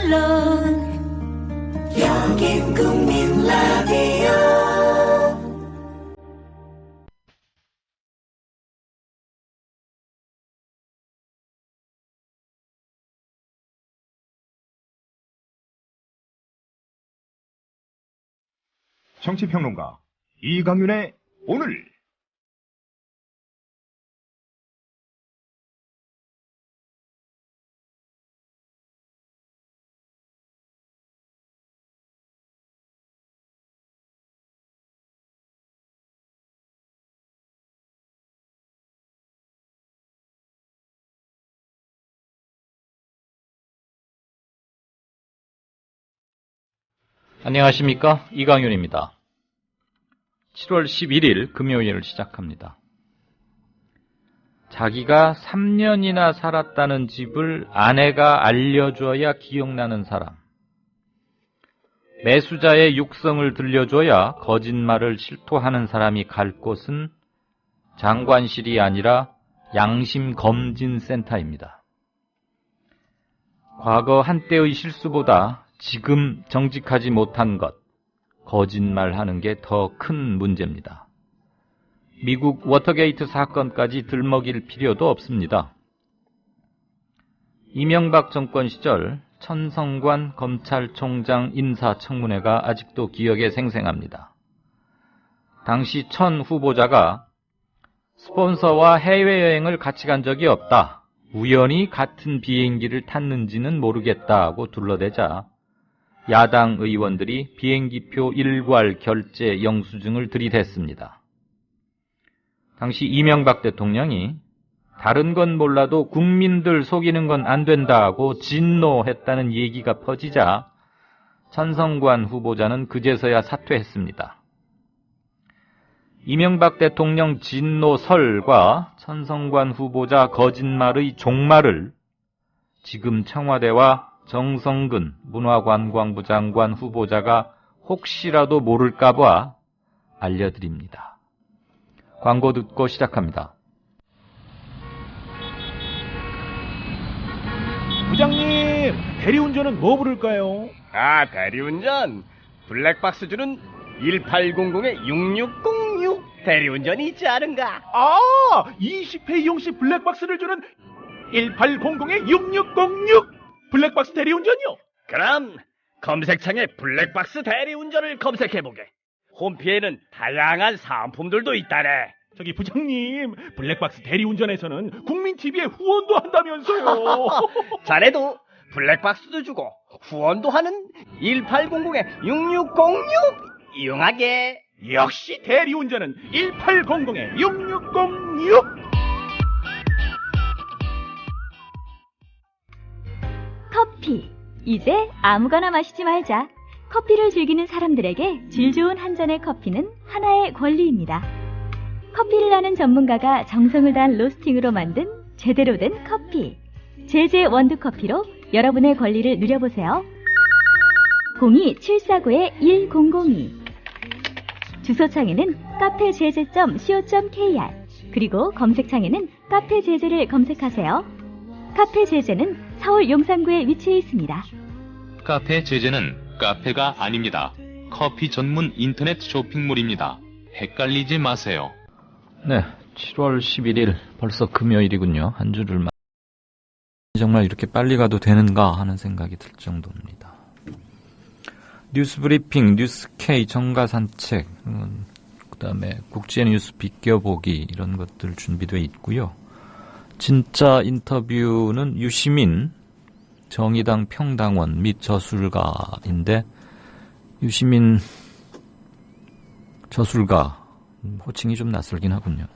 물론 여긴 국민 라디오. 정치평론가 이강윤의 오늘. 안녕하십니까, 이강윤입니다. 7월 11일 금요일을 시작합니다. 자기가 3년이나 살았다는 집을 아내가 알려줘야 기억나는 사람. 매수자의 육성을 들려줘야 거짓말을 실토하는 사람이 갈 곳은 장관실이 아니라 양심검진센터입니다. 과거 한때의 실수보다 지금 정직하지 못한 것, 거짓말하는 게 더 큰 문제입니다. 미국 워터게이트 사건까지 들먹일 필요도 없습니다. 이명박 정권 시절 천성관 검찰총장 인사청문회가 아직도 기억에 생생합니다. 당시 천 후보자가 스폰서와 해외여행을 같이 간 적이 없다, 우연히 같은 비행기를 탔는지는 모르겠다고 둘러대자 야당 의원들이 비행기표 일괄 결제 영수증을 들이댔습니다. 당시 이명박 대통령이 다른 건 몰라도 국민들 속이는 건 안 된다고 진노했다는 얘기가 퍼지자 천성관 후보자는 그제서야 사퇴했습니다. 이명박 대통령 진노설과 천성관 후보자 거짓말의 종말을 지금 청와대와 정성근 문화관광부 장관 후보자가 혹시라도 모를까봐 알려드립니다. 광고 듣고 시작합니다. 부장님, 대리운전은 뭐 부를까요? 아, 대리운전. 블랙박스 주는 1800-6606 대리운전이 있지 않은가? 아, 20회 이용시 블랙박스를 주는 1800-6606 블랙박스 대리운전이요? 그럼 검색창에 블랙박스 대리운전을 검색해보게. 홈피에는 다양한 상품들도 있다네. 저기 부장님, 블랙박스 대리운전에서는 국민TV에 후원도 한다면서요. 자네도 블랙박스도 주고 후원도 하는 1800-6606 이용하게. 역시 대리운전은 1800-6606. 커피. 이제 아무거나 마시지 말자. 커피를 즐기는 사람들에게 질 좋은 한 잔의 커피는 하나의 권리입니다. 커피를 아는 전문가가 정성을 다한 로스팅으로 만든 제대로 된 커피. 제제 원두커피로 여러분의 권리를 누려보세요. 02-749-1002. 주소창에는 카페제제.co.kr, 그리고 검색창에는 카페제제를 검색하세요. 카페제제는 서울 용산구에 위치해 있습니다. 카페 제제는 카페가 아닙니다. 커피 전문 인터넷 쇼핑몰입니다. 헷갈리지 마세요. 네, 7월 11일 벌써 금요일이군요. 한 주를 정말 이렇게 빨리 가도 되는가 하는 생각이 들 정도입니다. 뉴스브리핑, 뉴스K, 정가산책, 그 다음에 국제뉴스 비껴보기, 이런 것들 준비되어 있고요. 진짜 인터뷰는 유시민 정의당 평당원 및 저술가인데, 유시민 저술가 호칭이 좀 낯설긴 하군요.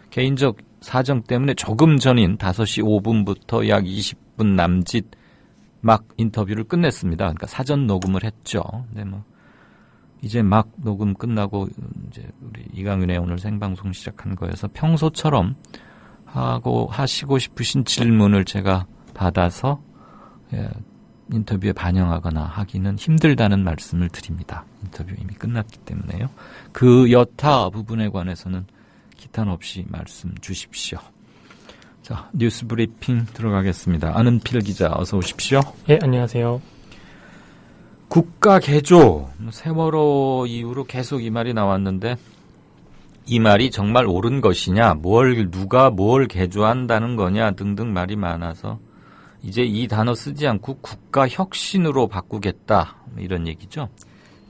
개인적 사정 때문에 조금 전인 5시 5분부터 약 20분 남짓 막 인터뷰를 끝냈습니다. 그러니까 사전 녹음을 했죠. 근데 이제 막 녹음 끝나고 이제 우리 이강윤의 오늘 생방송 시작한 거여서 평소처럼 하시고 싶으신 질문을 제가 받아서 인터뷰에 반영하거나 하기는 힘들다는 말씀을 드립니다. 인터뷰 이미 끝났기 때문에요. 그 여타 부분에 관해서는 기탄 없이 말씀 주십시오. 자, 뉴스 브리핑 들어가겠습니다. 안은필 기자, 어서 오십시오. 예, 안녕하세요. 국가 개조, 세월호 이후로 계속 이 말이 나왔는데 이 말이 정말 옳은 것이냐, 누가 뭘 개조한다는 거냐 등등 말이 많아서 이제 이 단어 쓰지 않고 국가 혁신으로 바꾸겠다 이런 얘기죠.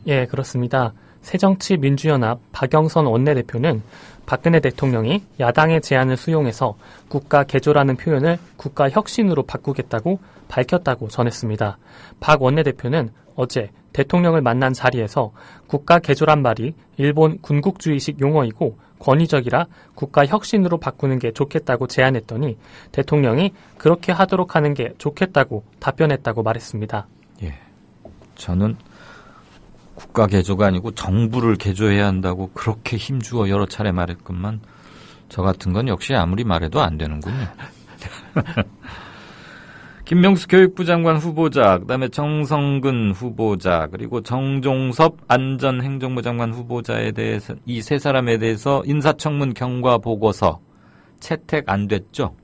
예, 그렇습니다. 새정치민주연합 박영선 원내대표는 박근혜 대통령이 야당의 제안을 수용해서 국가 개조라는 표현을 국가 혁신으로 바꾸겠다고 밝혔다고 전했습니다. 박 원내대표는 어제 대통령을 만난 자리에서 국가 개조란 말이 일본 군국주의식 용어이고 권위적이라 국가 혁신으로 바꾸는 게 좋겠다고 제안했더니 대통령이 그렇게 하도록 하는 게 좋겠다고 답변했다고 말했습니다. 예, 저는 국가 개조가 아니고 정부를 개조해야 한다고 그렇게 힘주어 여러 차례 말했건만 저 같은 건 역시 아무리 말해도 안 되는군요. 김명수 교육부 장관 후보자, 그다음에 정성근 후보자, 그리고 정종섭 안전행정부 장관 후보자에 대해서 이 세 사람에 대해서 인사청문 경과 보고서 채택 안 됐죠?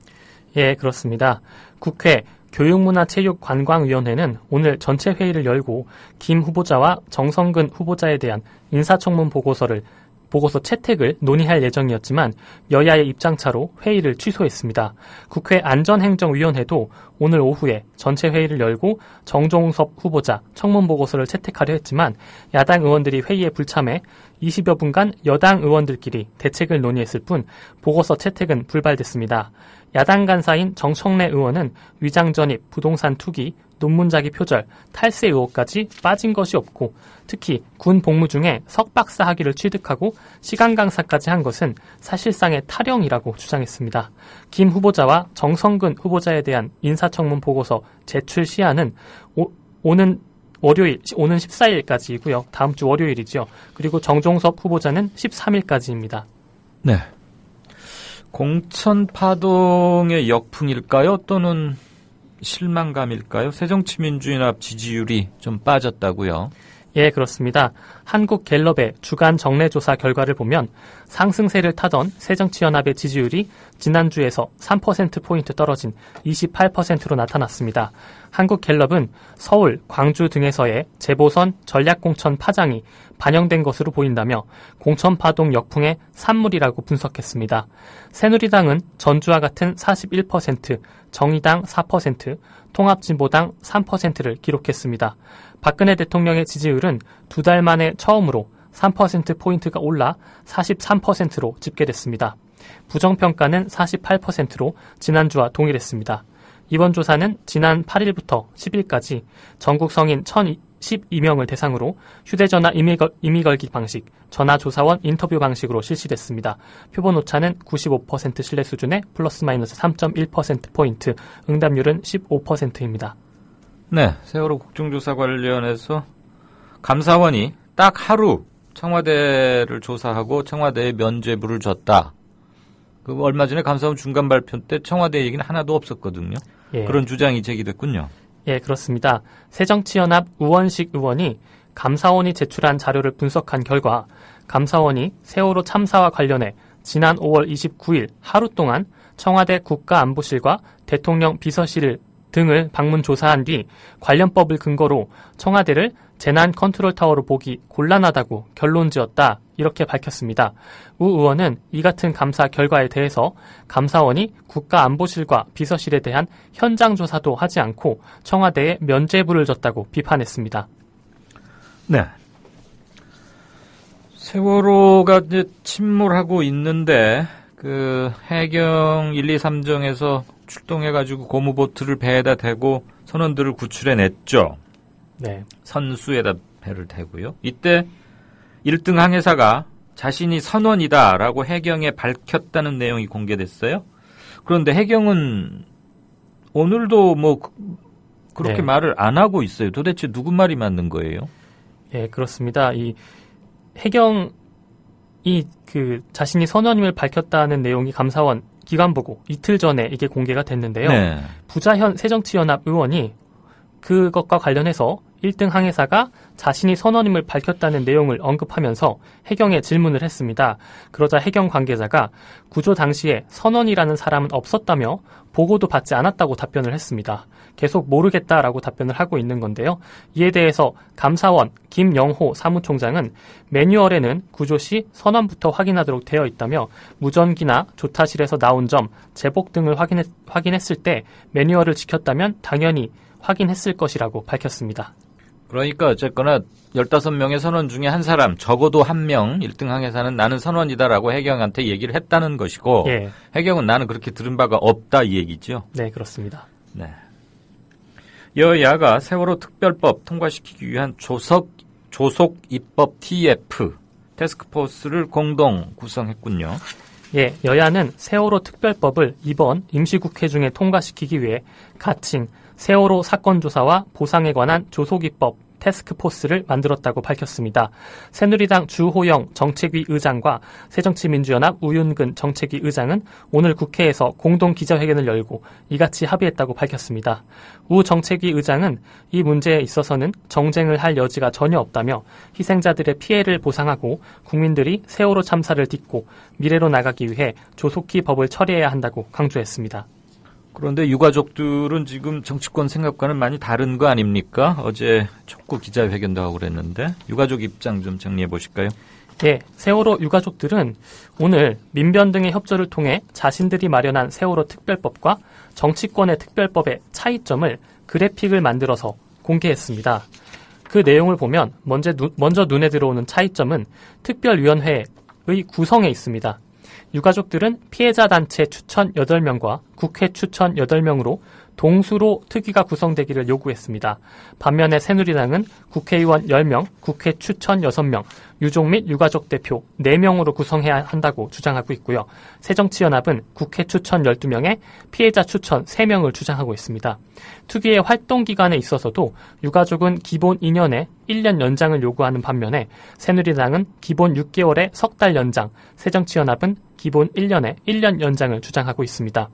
예, 그렇습니다. 국회 교육문화체육관광위원회는 오늘 전체 회의를 열고 김 후보자와 정성근 후보자에 대한 인사청문 보고서 채택을 논의할 예정이었지만 여야의 입장차로 회의를 취소했습니다. 국회 안전행정위원회도 오늘 오후에 전체 회의를 열고 정종섭 후보자 청문 보고서를 채택하려 했지만 야당 의원들이 회의에 불참해 20여 분간 여당 의원들끼리 대책을 논의했을 뿐 보고서 채택은 불발됐습니다. 야당 간사인 정청래 의원은 위장 전입, 부동산 투기, 논문자기 표절, 탈세 의혹까지 빠진 것이 없고 특히 군 복무 중에 석박사 학위를 취득하고 시간 강사까지 한 것은 사실상의 탈영이라고 주장했습니다. 김 후보자와 정성근 후보자에 대한 인사청문 보고서 제출 시한은 오는 14일까지이고요. 다음 주 월요일이죠. 그리고 정종섭 후보자는 13일까지입니다. 네. 공천 파동의 역풍일까요? 또는 실망감일까요? 새정치민주연합 지지율이 좀 빠졌다고요? 예, 그렇습니다. 한국갤럽의 주간 정례조사 결과를 보면 상승세를 타던 새정치연합의 지지율이 지난주에서 3%포인트 떨어진 28%로 나타났습니다. 한국갤럽은 서울, 광주 등에서의 재보선 전략공천 파장이 반영된 것으로 보인다며 공천파동 역풍의 산물이라고 분석했습니다. 새누리당은 전주와 같은 41%, 정의당 4%, 통합진보당 3%를 기록했습니다. 박근혜 대통령의 지지율은 2달 만에 처음으로 3%포인트가 올라 43%로 집계됐습니다. 부정평가는 48%로 지난주와 동일했습니다. 이번 조사는 지난 8일부터 10일까지 전국 성인 1,012명을 대상으로 휴대전화 이미 걸기 방식, 전화조사원 인터뷰 방식으로 실시됐습니다. 표본 오차는 95% 신뢰 수준의 플러스 마이너스 3.1%포인트, 응답률은 15%입니다. 네, 세월호 국정조사 관련해서 감사원이 딱 하루 청와대를 조사하고 청와대에 면죄부를 줬다. 그 얼마 전에 감사원 중간 발표 때 청와대 얘기는 하나도 없었거든요. 예. 그런 주장이 제기됐군요. 예, 그렇습니다. 새정치연합 우원식 의원이 감사원이 제출한 자료를 분석한 결과 감사원이 세월호 참사와 관련해 지난 5월 29일 하루 동안 청와대 국가안보실과 대통령 비서실 등을 방문 조사한 뒤 관련법을 근거로 청와대를 재난 컨트롤 타워로 보기 곤란하다고 결론지었다. 이렇게 밝혔습니다. 우 의원은 이 같은 감사 결과에 대해서 감사원이 국가안보실과 비서실에 대한 현장 조사도 하지 않고 청와대에 면죄부를 줬다고 비판했습니다. 네. 세월호가 이제 침몰하고 있는데 그 해경 1, 2, 3정에서 출동해가지고 고무보트를 배에다 대고 선원들을 구출해냈죠. 네. 선수에다 배를 대고요. 이때 1등 항해사가 자신이 선원이다라고 해경에 밝혔다는 내용이 공개됐어요. 그런데 해경은 오늘도 뭐 그렇게 네. 말을 안 하고 있어요. 도대체 누구 말이 맞는 거예요? 예, 그렇습니다. 이 해경이 그 자신이 선원임을 밝혔다는 내용이 감사원 기관보고 이틀 전에 이게 공개가 됐는데요. 네. 부자현 새정치연합 의원이 그것과 관련해서 1등 항해사가 자신이 선원임을 밝혔다는 내용을 언급하면서 해경에 질문을 했습니다. 그러자 해경 관계자가 구조 당시에 선원이라는 사람은 없었다며 보고도 받지 않았다고 답변을 했습니다. 계속 모르겠다라고 답변을 하고 있는 건데요. 이에 대해서 감사원 김영호 사무총장은 매뉴얼에는 구조 시 선원부터 확인하도록 되어 있다며 무전기나 조타실에서 나온 점, 제복 등을 확인했을 때 매뉴얼을 지켰다면 당연히 확인했을 것이라고 밝혔습니다. 그러니까 어쨌거나 15명의 선원 중에 한 사람, 적어도 한 명 1등 항해사는 나는 선원이다라고 해경한테 얘기를 했다는 것이고 예. 해경은 나는 그렇게 들은 바가 없다 이 얘기죠. 네, 그렇습니다. 네. 여야가 세월호 특별법 통과시키기 위한 조속 입법 TF 태스크포스를 공동 구성했군요. 예, 여야는 세월호 특별법을 이번 임시국회 중에 통과시키기 위해 가칭 세월호 사건 조사와 보상에 관한 조속입법 태스크포스를 만들었다고 밝혔습니다. 새누리당 주호영 정책위 의장과 새정치민주연합 우윤근 정책위 의장은 오늘 국회에서 공동 기자회견을 열고 이같이 합의했다고 밝혔습니다. 우 정책위 의장은 이 문제에 있어서는 정쟁을 할 여지가 전혀 없다며 희생자들의 피해를 보상하고 국민들이 세월호 참사를 딛고 미래로 나가기 위해 조속히 법을 처리해야 한다고 강조했습니다. 그런데 유가족들은 지금 정치권 생각과는 많이 다른 거 아닙니까? 어제 촉구 기자회견도 하고 그랬는데 유가족 입장 좀 정리해 보실까요? 예, 세월호 유가족들은 오늘 민변 등의 협조를 통해 자신들이 마련한 세월호 특별법과 정치권의 특별법의 차이점을 그래픽을 만들어서 공개했습니다. 그 내용을 보면 먼저 눈에 들어오는 차이점은 특별위원회의 구성에 있습니다. 유가족들은 피해자 단체 추천 8명과 국회 추천 8명으로 동수로 특위가 구성되기를 요구했습니다. 반면에 새누리당은 국회의원 10명, 국회 추천 6명, 유족 및 유가족 대표 4명으로 구성해야 한다고 주장하고 있고요. 새정치연합은 국회 추천 12명에 피해자 추천 3명을 주장하고 있습니다. 특위의 활동 기간에 있어서도 유가족은 기본 2년에 1년 연장을 요구하는 반면에 새누리당은 기본 6개월에 석 달 연장, 새정치연합은 기본 1년에 1년 연장을 주장하고 있습니다.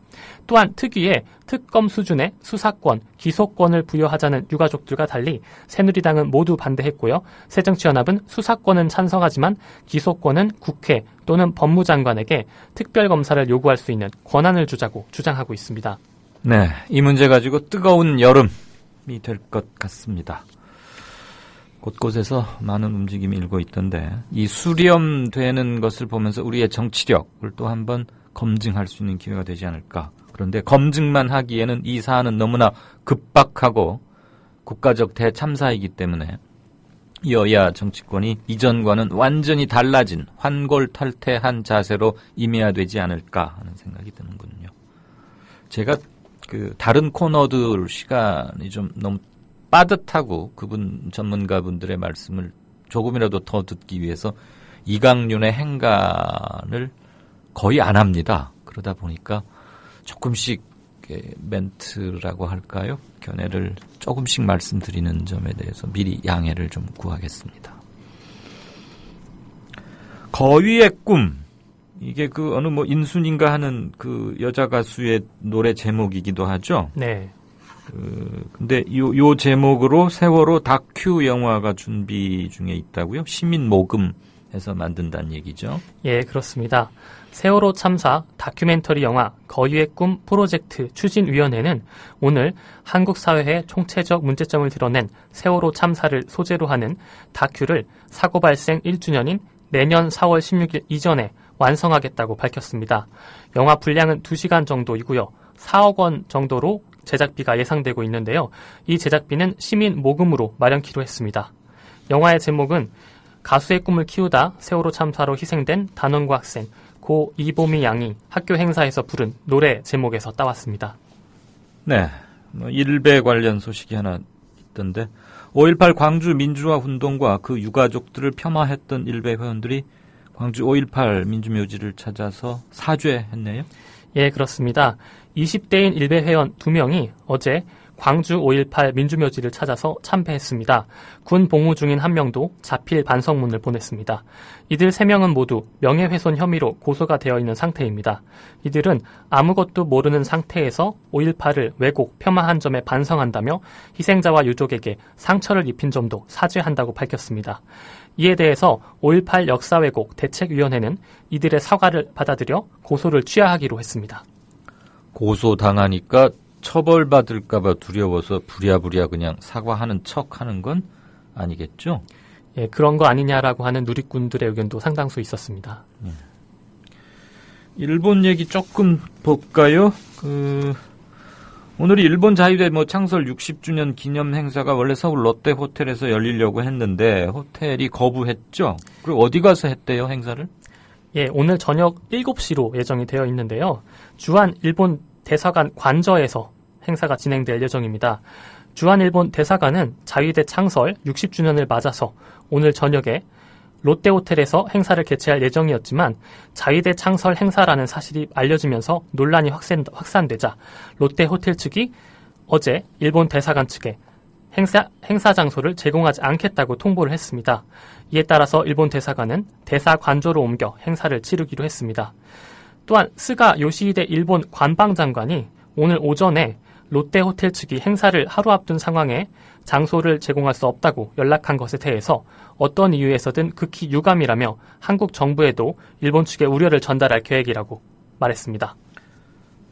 또한 특위에 특검 수준의 수사권, 기소권을 부여하자는 유가족들과 달리 새누리당은 모두 반대했고요. 새정치연합은 수사권은 찬성하지만 기소권은 국회 또는 법무장관에게 특별검사를 요구할 수 있는 권한을 주자고 주장하고 있습니다. 네, 이 문제 가지고 뜨거운 여름이 될 것 같습니다. 곳곳에서 많은 움직임이 일고 있던데 이 수렴되는 것을 보면서 우리의 정치력을 또 한번 검증할 수 있는 기회가 되지 않을까. 그런데 검증만 하기에는 이 사안은 너무나 급박하고 국가적 대참사이기 때문에 여야 정치권이 이전과는 완전히 달라진 환골탈태한 자세로 임해야 되지 않을까 하는 생각이 드는군요. 제가 다른 코너들 시간이 좀 너무 빠듯하고 그분 전문가분들의 말씀을 조금이라도 더 듣기 위해서 이강윤의 행간을 거의 안 합니다. 그러다 보니까 조금씩 멘트라고 할까요? 견해를 조금씩 말씀드리는 점에 대해서 미리 양해를 좀 구하겠습니다. 거위의 꿈. 이게 어느 인순인가 하는 그 여자 가수의 노래 제목이기도 하죠? 네. 근데 요 제목으로 세월호 다큐 영화가 준비 중에 있다고요? 시민 모금해서 만든다는 얘기죠? 예, 그렇습니다. 세월호 참사 다큐멘터리 영화 거위의 꿈 프로젝트 추진위원회는 오늘 한국 사회의 총체적 문제점을 드러낸 세월호 참사를 소재로 하는 다큐를 사고 발생 1주년인 내년 4월 16일 이전에 완성하겠다고 밝혔습니다. 영화 분량은 2시간 정도이고요. 4억 원 정도로 제작비가 예상되고 있는데요. 이 제작비는 시민 모금으로 마련키로 했습니다. 영화의 제목은 가수의 꿈을 키우다 세월호 참사로 희생된 단원고 학생 고 이보미 양이 학교 행사에서 부른 노래 제목에서 따왔습니다. 네, 일베 관련 소식이 하나 있던데 5.18 광주 민주화 운동과 그 유가족들을 폄하했던 일베 회원들이 광주 5.18 민주묘지를 찾아서 사죄했네요. 예, 그렇습니다. 20대인 일베 회원 2명이 어제 광주 5.18 민주묘지를 찾아서 참배했습니다. 군 복무 중인 한 명도 자필 반성문을 보냈습니다. 이들 3명은 모두 명예훼손 혐의로 고소가 되어 있는 상태입니다. 이들은 아무것도 모르는 상태에서 5.18을 왜곡, 폄하한 점에 반성한다며 희생자와 유족에게 상처를 입힌 점도 사죄한다고 밝혔습니다. 이에 대해서 5.18 역사 왜곡 대책위원회는 이들의 사과를 받아들여 고소를 취하하기로 했습니다. 고소당하니까 처벌받을까봐 두려워서 부랴부랴 그냥 사과하는 척하는 건 아니겠죠? 예, 그런 거 아니냐라고 하는 누리꾼들의 의견도 상당수 있었습니다. 일본 얘기 조금 볼까요? 오늘이 일본 자유대 창설 60주년 기념 행사가 원래 서울 롯데 호텔에서 열리려고 했는데 호텔이 거부했죠? 그리고 어디 가서 했대요, 행사를? 예, 오늘 저녁 7시로 예정이 되어 있는데요. 주한 일본 대사관 관저에서 행사가 진행될 예정입니다. 주한 일본 대사관은 자유대 창설 60주년을 맞아서 오늘 저녁에 롯데호텔에서 행사를 개최할 예정이었지만 자유대 창설 행사라는 사실이 알려지면서 논란이 확산되자 롯데호텔 측이 어제 일본 대사관 측에 행사 장소를 제공하지 않겠다고 통보를 했습니다. 이에 따라서 일본 대사관은 대사관저로 옮겨 행사를 치르기로 했습니다. 또한 스가 요시히데 일본 관방장관이 오늘 오전에 롯데호텔 측이 행사를 하루 앞둔 상황에 장소를 제공할 수 없다고 연락한 것에 대해서 어떤 이유에서든 극히 유감이라며 한국 정부에도 일본 측의 우려를 전달할 계획이라고 말했습니다.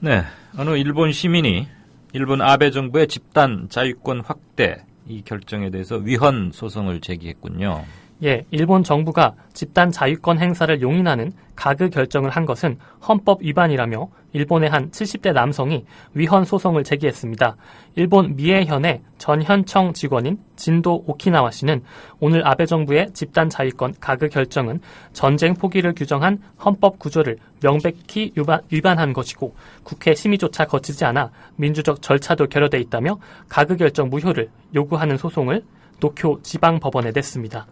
네, 어느 일본 시민이 일본 아베 정부의 집단 자유권 확대 이 결정에 대해서 위헌 소송을 제기했군요. 예, 일본 정부가 집단 자유권 행사를 용인하는 가그 결정을 한 것은 헌법 위반이라며 일본의 한 70대 남성이 위헌 소송을 제기했습니다. 일본 미에현의 전 현청 직원인 진도 오키나와 씨는 오늘 아베 정부의 집단 자유권 가그 결정은 전쟁 포기를 규정한 헌법 구조를 명백히 위반한 것이고 국회 심의조차 거치지 않아 민주적 절차도 결여돼 있다며 가그 결정 무효를 요구하는 소송을 도쿄 지방법원에 냈습니다.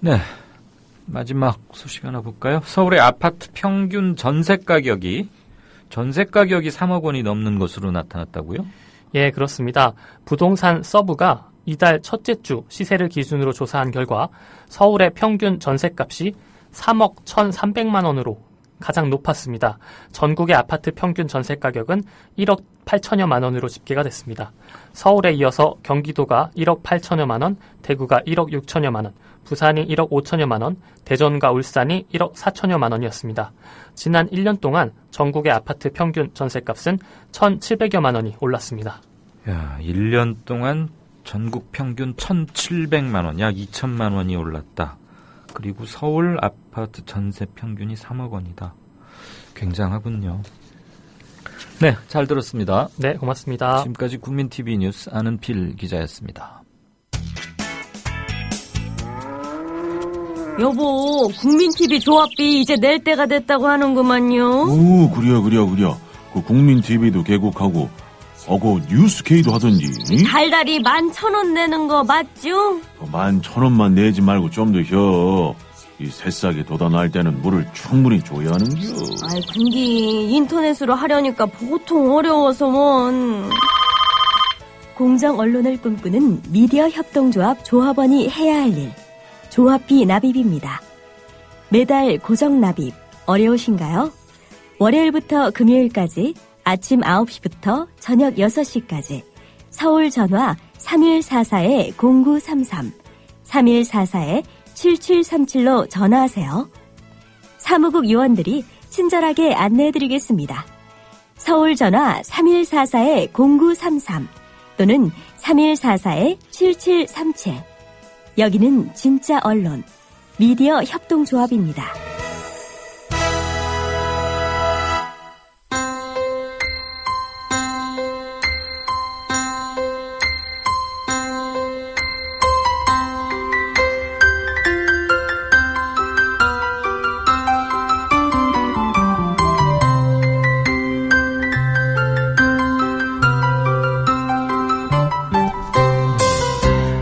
네, 마지막 소식 하나 볼까요? 서울의 아파트 평균 전세 가격이 3억 원이 넘는 것으로 나타났다고요? 예, 그렇습니다. 부동산 서브가 이달 첫째 주 시세를 기준으로 조사한 결과 서울의 평균 전세값이 3억 1,300만 원으로 가장 높았습니다. 전국의 아파트 평균 전세 가격은 1억 8천여만 원으로 집계가 됐습니다. 서울에 이어서 경기도가 1억 8천여만 원, 대구가 1억 6천여만 원, 부산이 1억 5천여만 원, 대전과 울산이 1억 4천여만 원이었습니다. 지난 1년 동안 전국의 아파트 평균 전세값은 1,700여만 원이 올랐습니다. 야, 1년 동안 전국 평균 1,700만 원, 약 2천만 원이 올랐다. 그리고 서울 아파트 전세 평균이 3억 원이다. 굉장하군요. 네, 잘 들었습니다. 네, 고맙습니다. 지금까지 국민TV 뉴스 아는필 기자였습니다. 여보, 국민TV 조합비 이제 낼 때가 됐다고 하는구만요. 오, 그래요. 그 국민TV도 개국하고, 그 뉴스케이도 하던지. 달달이 11,000원 내는 거 맞죠? 11,000원만 내지 말고 좀 더 혀. 이 새싹이 돋아날 때는 물을 충분히 줘야 하는겨. 아이, 근데 인터넷으로 하려니까 보통 어려워서 뭔. 공정 언론을 꿈꾸는 미디어 협동조합 조합원이 해야 할 일. 조합비 납입입니다. 매달 고정 납입 어려우신가요? 월요일부터 금요일까지 아침 9시부터 저녁 6시까지 서울 전화 3144-0933, 3144-7737로 전화하세요. 사무국 요원들이 친절하게 안내해드리겠습니다. 서울 전화 3144-0933 또는 3144-7737. 여기는 진짜 언론, 미디어 협동조합입니다.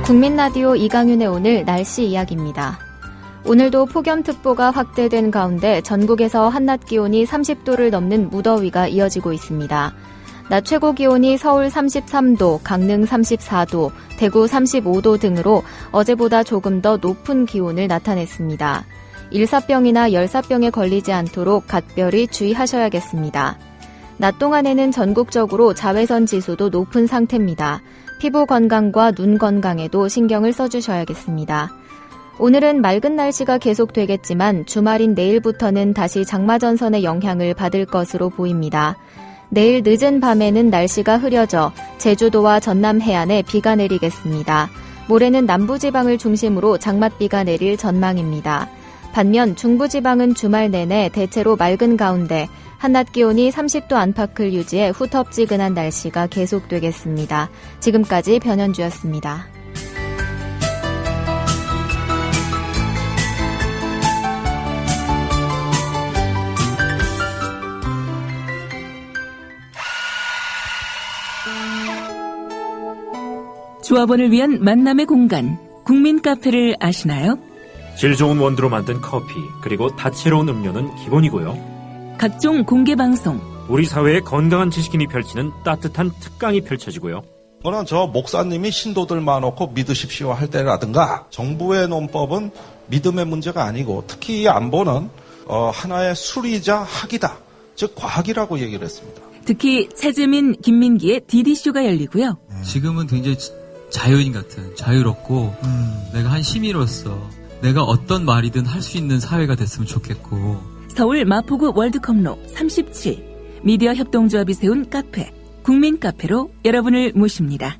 국민라디오 이강윤의 오늘 날씨 이야기입니다. 오늘도 폭염특보가 확대된 가운데 전국에서 한낮 기온이 30도를 넘는 무더위가 이어지고 있습니다. 낮 최고 기온이 서울 33도, 강릉 34도, 대구 35도 등으로 어제보다 조금 더 높은 기온을 나타냈습니다. 일사병이나 열사병에 걸리지 않도록 각별히 주의하셔야겠습니다. 낮 동안에는 전국적으로 자외선 지수도 높은 상태입니다. 피부 건강과 눈 건강에도 신경을 써주셔야겠습니다. 오늘은 맑은 날씨가 계속되겠지만 주말인 내일부터는 다시 장마전선의 영향을 받을 것으로 보입니다. 내일 늦은 밤에는 날씨가 흐려져 제주도와 전남 해안에 비가 내리겠습니다. 모레는 남부지방을 중심으로 장맛비가 내릴 전망입니다. 반면 중부지방은 주말 내내 대체로 맑은 가운데 한낮 기온이 30도 안팎을 유지해 후텁지근한 날씨가 계속되겠습니다. 지금까지 변현주였습니다. 조합원을 위한 만남의 공간, 국민 카페를 아시나요? 질 좋은 원두로 만든 커피, 그리고 다채로운 음료는 기본이고요. 각종 공개 방송, 우리 사회의 건강한 지식인이 펼치는 따뜻한 특강이 펼쳐지고요. 그러나 저 목사님이 신도들 많고 믿으십시오 할 때라든가 정부의 논법은 믿음의 문제가 아니고 특히 이 안보는 하나의 수리이자 학이다. 즉 과학이라고 얘기를 했습니다. 특히 최재민, 김민기의 DD쇼가 열리고요. 지금은 굉장히 자유인 같은, 자유롭고 내가 한 시민으로서 내가 어떤 말이든 할 수 있는 사회가 됐으면 좋겠고. 서울 마포구 월드컵로 37 미디어 협동조합이 세운 카페 국민 카페로 여러분을 모십니다.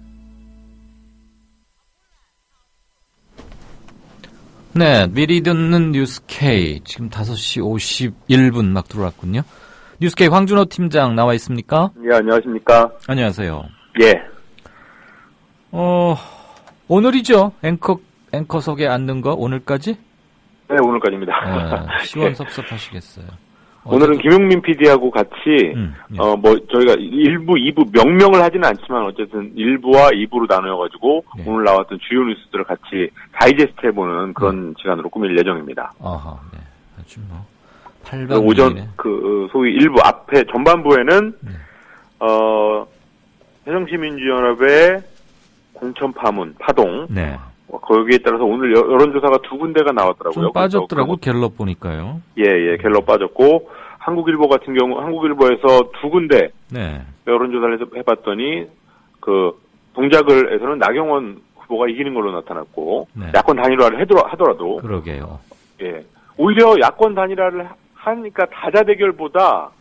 네, 미리 듣는 뉴스 K 지금 5시 51분 막 들어왔군요. 뉴스 K 황준호 팀장 나와 있습니까? 예, 안녕하십니까? 안녕하세요. 예. 오늘이죠. 앵커석에 앉는 거 오늘까지? 네, 오늘까지입니다. 네, 시원섭섭하시겠어요. 오늘은 김용민 PD하고 같이 예. 저희가 1부, 2부 명명을 하지는 않지만 어쨌든 1부와 2부로 나누어가지고 예. 오늘 나왔던 주요 뉴스들을 같이 다이제스트 해보는 그런 시간으로 꾸밀 예정입니다. 아하, 네. 아주 8박 오전 소위 1부 앞에 전반부에는 새정치민주연합의 공천 파문, 파동. 네. 거기에 따라서 오늘 여론조사가 2군데가 나왔더라고요. 좀 빠졌더라고, 갤럽 보니까요. 예, 갤럽 빠졌고, 한국일보 같은 경우, 한국일보에서 2군데 네. 여론조사를 해봤더니, 동작을에서는 나경원 후보가 이기는 걸로 나타났고, 네. 야권 단일화를 하더라도. 그러게요. 예. 오히려 야권 단일화를 하니까 다자 대결보다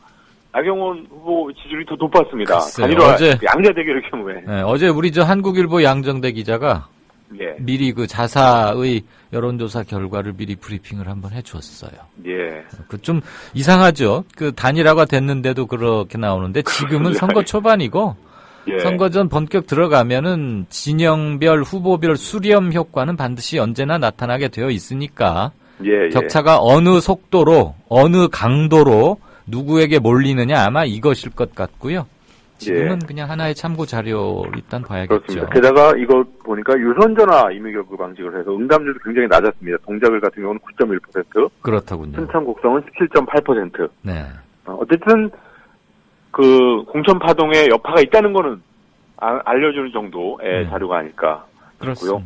나경원 후보 지지율이 더 높았습니다. 글쎄요, 단일화, 양자 대결의 경우에. 네, 어제 우리 한국일보 양정대 기자가 예. 미리 자사의 여론조사 결과를 미리 브리핑을 한번 해줬어요. 예. 좀 이상하죠. 단일화가 됐는데도 그렇게 나오는데 지금은 선거 초반이고 예. 선거 전 본격 들어가면은 진영별 후보별 수렴 효과는 반드시 언제나 나타나게 되어 있으니까 예. 격차가 어느 속도로 어느 강도로 누구에게 몰리느냐 아마 이것일 것 같고요. 지금은 그냥 하나의 참고 자료 일단 봐야겠죠. 그렇습니다. 게다가 이거 보니까 유선전화 이미결구 방식을 해서 응답률도 굉장히 낮았습니다. 동작을 같은 경우는 9.1%. 그렇다군요. 순참 곡성은 17.8%. 네. 어쨌든 공천 파동에 여파가 있다는 거는 알려주는 정도의 자료가 아닐까 싶고요.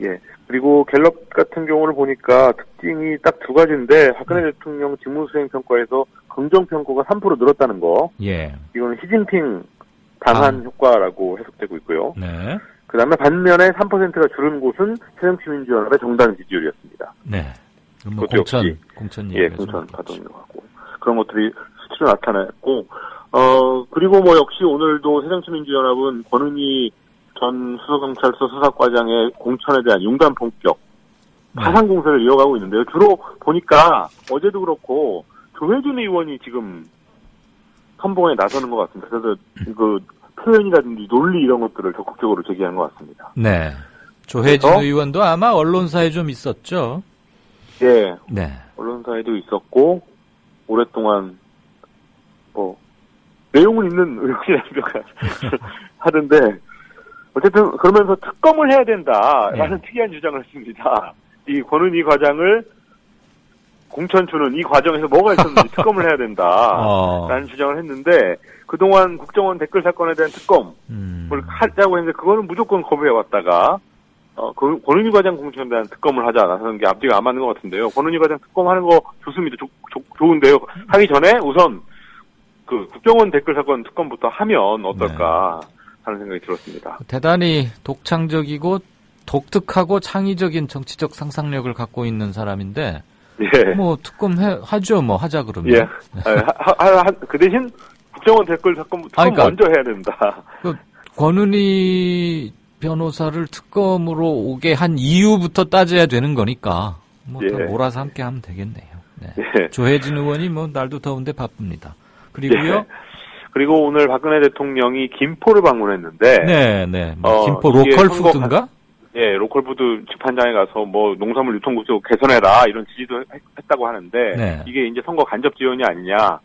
예. 그리고 갤럽 같은 경우를 보니까 특징이 딱 2가지인데 박근혜 대통령 직무수행 평가에서 긍정 평가가 3% 늘었다는 거. 예. 이거는 시진핑 방한 효과라고 해석되고 있고요. 네. 그다음에 반면에 3%가 줄은 곳은 새정치민주연합의 정당 지지율이었습니다. 네. 공천 예, 공천 파동인 것 같고 그런 것들이 수치로 나타났고 그리고 역시 오늘도 새정치민주연합은 권은희 전 수서경찰서 수사과장의 공천에 대한 융단 본격 파상 공세를 이어가고 있는데요. 주로 보니까 어제도 그렇고 조혜진 의원이 지금 선봉에 나서는 것 같습니다. 그래서 표현이라든지 논리 이런 것들을 적극적으로 제기하는 것 같습니다. 네. 조혜진 의원도 아마 언론사에 좀 있었죠. 예. 네. 언론사에도 있었고 오랫동안 내용은 있는 의원이라는 하던데 어쨌든 그러면서 특검을 해야 된다라는 특이한 주장을 했습니다. 이 권은희 과장을 공천주는 이 과정에서 뭐가 있었는지 특검을 해야 된다라는 주장을 했는데 그동안 국정원 댓글 사건에 대한 특검을 하자고 했는데 그거는 무조건 거부해왔다가 권은희 과장 공천에 대한 특검을 하자 나서는 게 앞뒤가 안 맞는 것 같은데요. 권은희 과장 특검하는 거 좋습니다. 좋은데요. 하기 전에 우선 그 국정원 댓글 사건 특검부터 하면 어떨까 하는 생각이 들었습니다. 대단히 독창적이고 독특하고 창의적인 정치적 상상력을 갖고 있는 사람인데 예. 뭐 특검 하죠. 뭐 하자 그러면. 예. 그 대신 국정원 댓글 사건 특검 먼저 해야 된다. 권은희 변호사를 특검으로 오게 한 이유부터 따져야 되는 거니까 뭐 다 몰아서 함께 하면 되겠네요. 네. 예. 조혜진 의원이 뭐 날도 더운데 바쁩니다. 그리고요. 예. 그리고 오늘 박근혜 대통령이 김포를 방문했는데. 네. 김포 로컬푸드인가? 예, 로컬푸드 집판장에 가서 뭐 농산물 유통구조 개선해라 이런 지지도 했다고 하는데 이게 이제 선거 간접 지원이 아니냐.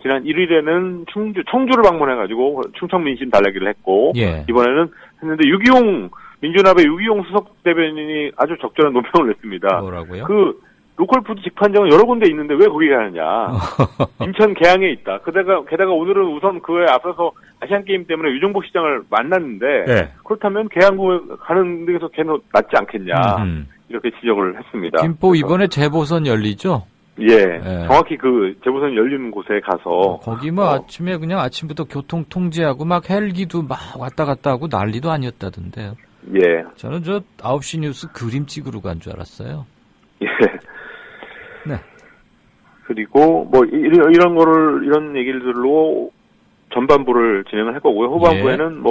지난 1일에는 청주를 방문해가지고 충청 민심 달래기를 했고 이번에는 했는데 민주연합의 유기용 수석 대변인이 아주 적절한 논평을 냈습니다. 뭐라고요? 그 로컬푸드 직판장은 여러 군데 있는데 왜 거기 가느냐. 인천 계양에 있다. 게다가 오늘은 우선 그에 앞서서 아시안게임 때문에 유정복 시장을 만났는데 그렇다면 계양구 가는 데서 걔는 낫지 않겠냐. 이렇게 지적을 했습니다. 김포 이번에 재보선 열리죠? 정확히 그 재보선 열리는 곳에 가서 거기 뭐 아침에 그냥 아침부터 교통 통제하고 막 헬기도 막 왔다 갔다 하고 난리도 아니었다던데요. 저는 9시 뉴스 그림 찍으러 간 줄 알았어요. 네. 그리고 뭐 이런 얘기들로 전반부를 진행을 할 거고요. 후반부에는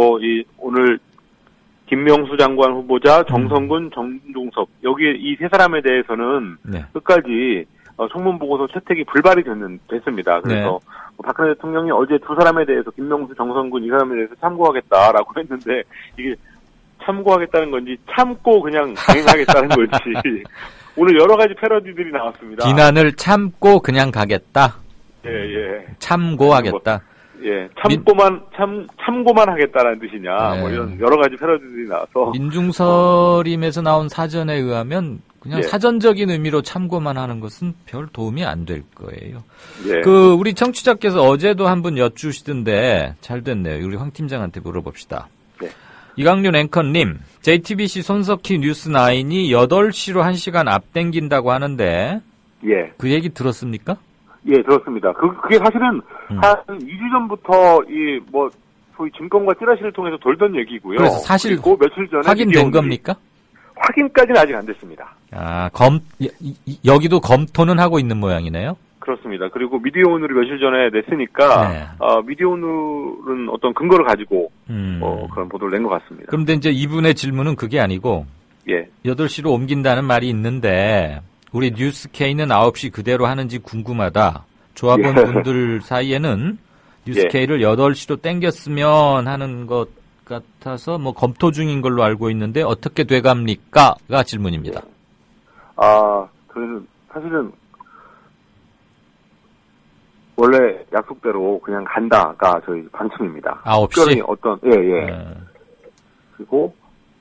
오늘 김명수 장관 후보자, 정성근, 정종섭 여기 이 세 사람에 대해서는 끝까지 청문 보고서 채택이 불발이 됐습니다. 그래서 박근혜 대통령이 어제 두 사람에 대해서 김명수, 정성근 이 사람에 대해서 참고하겠다라고 했는데 이게 참고하겠다는 건지 참고 그냥 강행하겠다는 건지 오늘 여러 가지 패러디들이 나왔습니다. 비난을 참고 그냥 가겠다. 참고하겠다. 참고만 하겠다라는 뜻이냐. 뭐 이런 여러 가지 패러디들이 나와서 민중서림에서 나온 사전에 의하면 그냥 사전적인 의미로 참고만 하는 것은 별 도움이 안 될 거예요. 우리 청취자께서 어제도 한번 여쭈시던데 잘 됐네요. 우리 황 팀장한테 물어봅시다. 이강윤 앵커님, JTBC 손석희 뉴스9이 8시로 1시간 앞당긴다고 하는데 그 얘기 들었습니까? 들었습니다. 그게 사실은 한 2주 전부터 소위 증권과 찌라시를 통해서 돌던 얘기고요. 그래서 사실 며칠 전에 확인된 겁니까? 확인까지는 아직 안 됐습니다. 여기도 검토는 하고 있는 모양이네요? 그렇습니다. 그리고 미디어오늘이 며칠 전에 냈으니까 미디어오늘은 어떤 근거를 가지고 그런 보도를 낸 것 같습니다. 그런데 이제 이분의 질문은 그게 아니고 8시로 옮긴다는 말이 있는데 우리 뉴스K는 9시 그대로 하는지 궁금하다. 조합원분들 사이에는 뉴스K를 8시로 땡겼으면 하는 것 같아서 검토 중인 걸로 알고 있는데 어떻게 돼갑니까?가 질문입니다. 사실은 원래 약속대로 그냥 간다가 저희 방침입니다. 9시? 그리고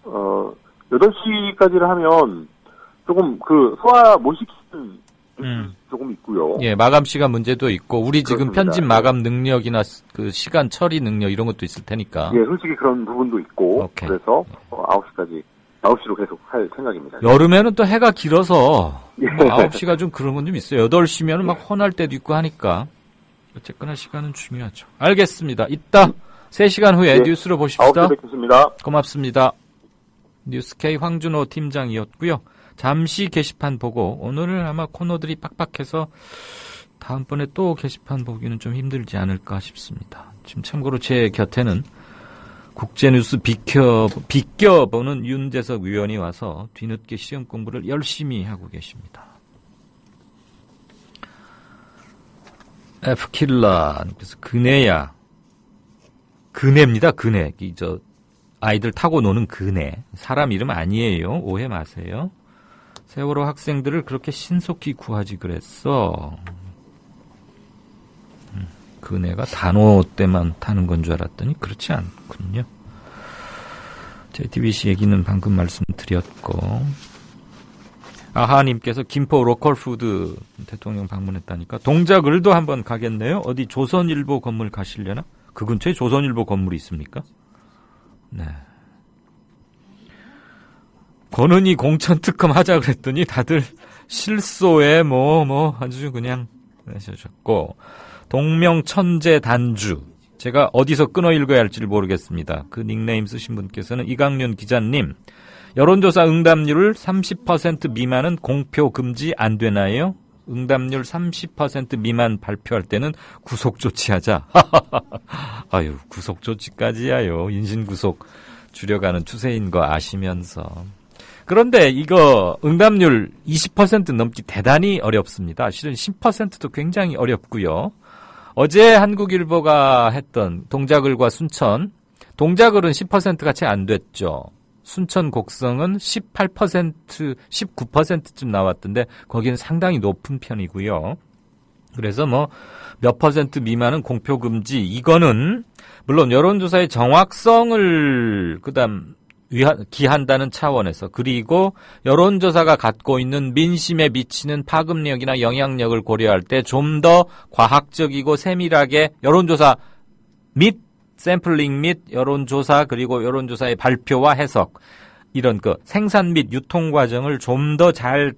8시까지를 하면 조금 소화 못 시키는 조금 있고요. 마감 시간 문제도 있고 우리 지금 그렇습니다. 편집 마감 능력이나 그 시간 처리 능력 이런 것도 있을 테니까. 솔직히 그런 부분도 있고 그래서 9시로 계속 할 생각입니다. 여름에는 또 해가 길어서 9시가 좀 그런 건 좀 있어요. 8시면 막 헌할 때도 있고 하니까. 어쨌거나 시간은 중요하죠. 알겠습니다. 이따 3시간 후에 뉴스로 보십시다. 9시에 뵙겠습니다. 고맙습니다. 뉴스K 황준호 팀장이었고요. 잠시 게시판 보고 오늘은 아마 코너들이 빡빡해서 다음번에 또 게시판 보기는 좀 힘들지 않을까 싶습니다. 지금 참고로 제 곁에는 국제뉴스 비껴보는 윤재석 위원이 와서 뒤늦게 시험 공부를 열심히 하고 계십니다. F킬러님께서 그네야. 그네입니다. 그네. 아이들 타고 노는 그네. 사람 이름 아니에요. 오해 마세요. 세월호 학생들을 그렇게 신속히 구하지 그랬어. 그네가 단오 때만 타는 건 줄 알았더니 그렇지 않군요. JTBC 얘기는 방금 말씀드렸고 아하님께서 김포 로컬푸드 대통령 방문했다니까 동작을도 한번 가겠네요. 어디 조선일보 건물 가시려나? 그 근처에 조선일보 건물이 있습니까? 네. 권은희 공천특검 하자 그랬더니 다들 실소에 아주 그냥 하셨고 동명천재 단주 제가 어디서 끊어 읽어야 할지를 모르겠습니다. 그 닉네임 쓰신 분께서는 이강윤 기자님 여론조사 응답률 30% 미만은 공표 금지 안 되나요? 응답률 30% 미만 발표할 때는 구속 조치하자. 아유, 구속 조치까지야요. 인신구속 줄여가는 추세인 거 아시면서. 그런데 이거 응답률 20% 넘기 대단히 어렵습니다. 실은 10%도 굉장히 어렵고요. 어제 한국일보가 했던 동작을과 순천, 동작을은 10%가 채 안 됐죠. 순천 곡성은 18%, 19%쯤 나왔던데 거기는 상당히 높은 편이고요. 그래서 몇 퍼센트 미만은 공표 금지. 이거는 물론 여론조사의 정확성을 기한다는 차원에서 그리고 여론조사가 갖고 있는 민심에 미치는 파급력이나 영향력을 고려할 때 좀 더 과학적이고 세밀하게 여론조사 및 샘플링 및 여론조사 그리고 여론조사의 발표와 해석 이런 생산 및 유통 과정을 좀 더 잘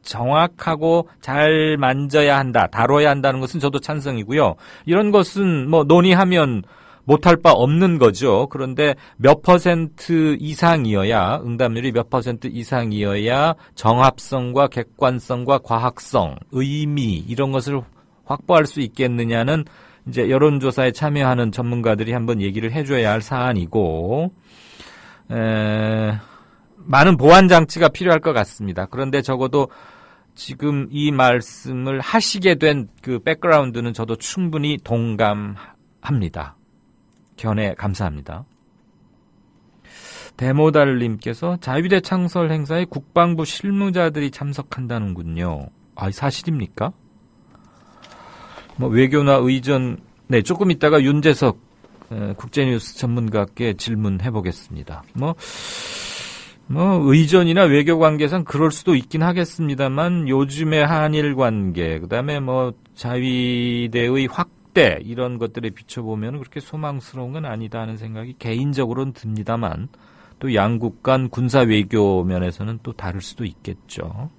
정확하고 잘 만져야 한다, 다뤄야 한다는 것은 저도 찬성이고요. 이런 것은 논의하면 못할 바 없는 거죠. 그런데 몇 퍼센트 이상이어야 응답률이 몇 퍼센트 이상이어야 정합성과 객관성과 과학성, 의미 이런 것을 확보할 수 있겠느냐는 이제 여론조사에 참여하는 전문가들이 한번 얘기를 해줘야 할 사안이고 많은 보완 장치가 필요할 것 같습니다. 그런데 적어도 지금 이 말씀을 하시게 된 그 백그라운드는 저도 충분히 동감합니다. 견해 감사합니다. 데모달님께서 자유대 창설 행사에 국방부 실무자들이 참석한다는군요. 사실입니까? 외교나 의전, 네, 조금 있다가 윤재석 국제뉴스 전문가께 질문해 보겠습니다. 의전이나 외교 관계상 그럴 수도 있긴 하겠습니다만 요즘의 한일 관계, 그다음에 자위대의 확대 이런 것들에 비춰보면 그렇게 소망스러운 건 아니다 하는 생각이 개인적으로는 듭니다만 또 양국 간 군사 외교 면에서는 또 다를 수도 있겠죠.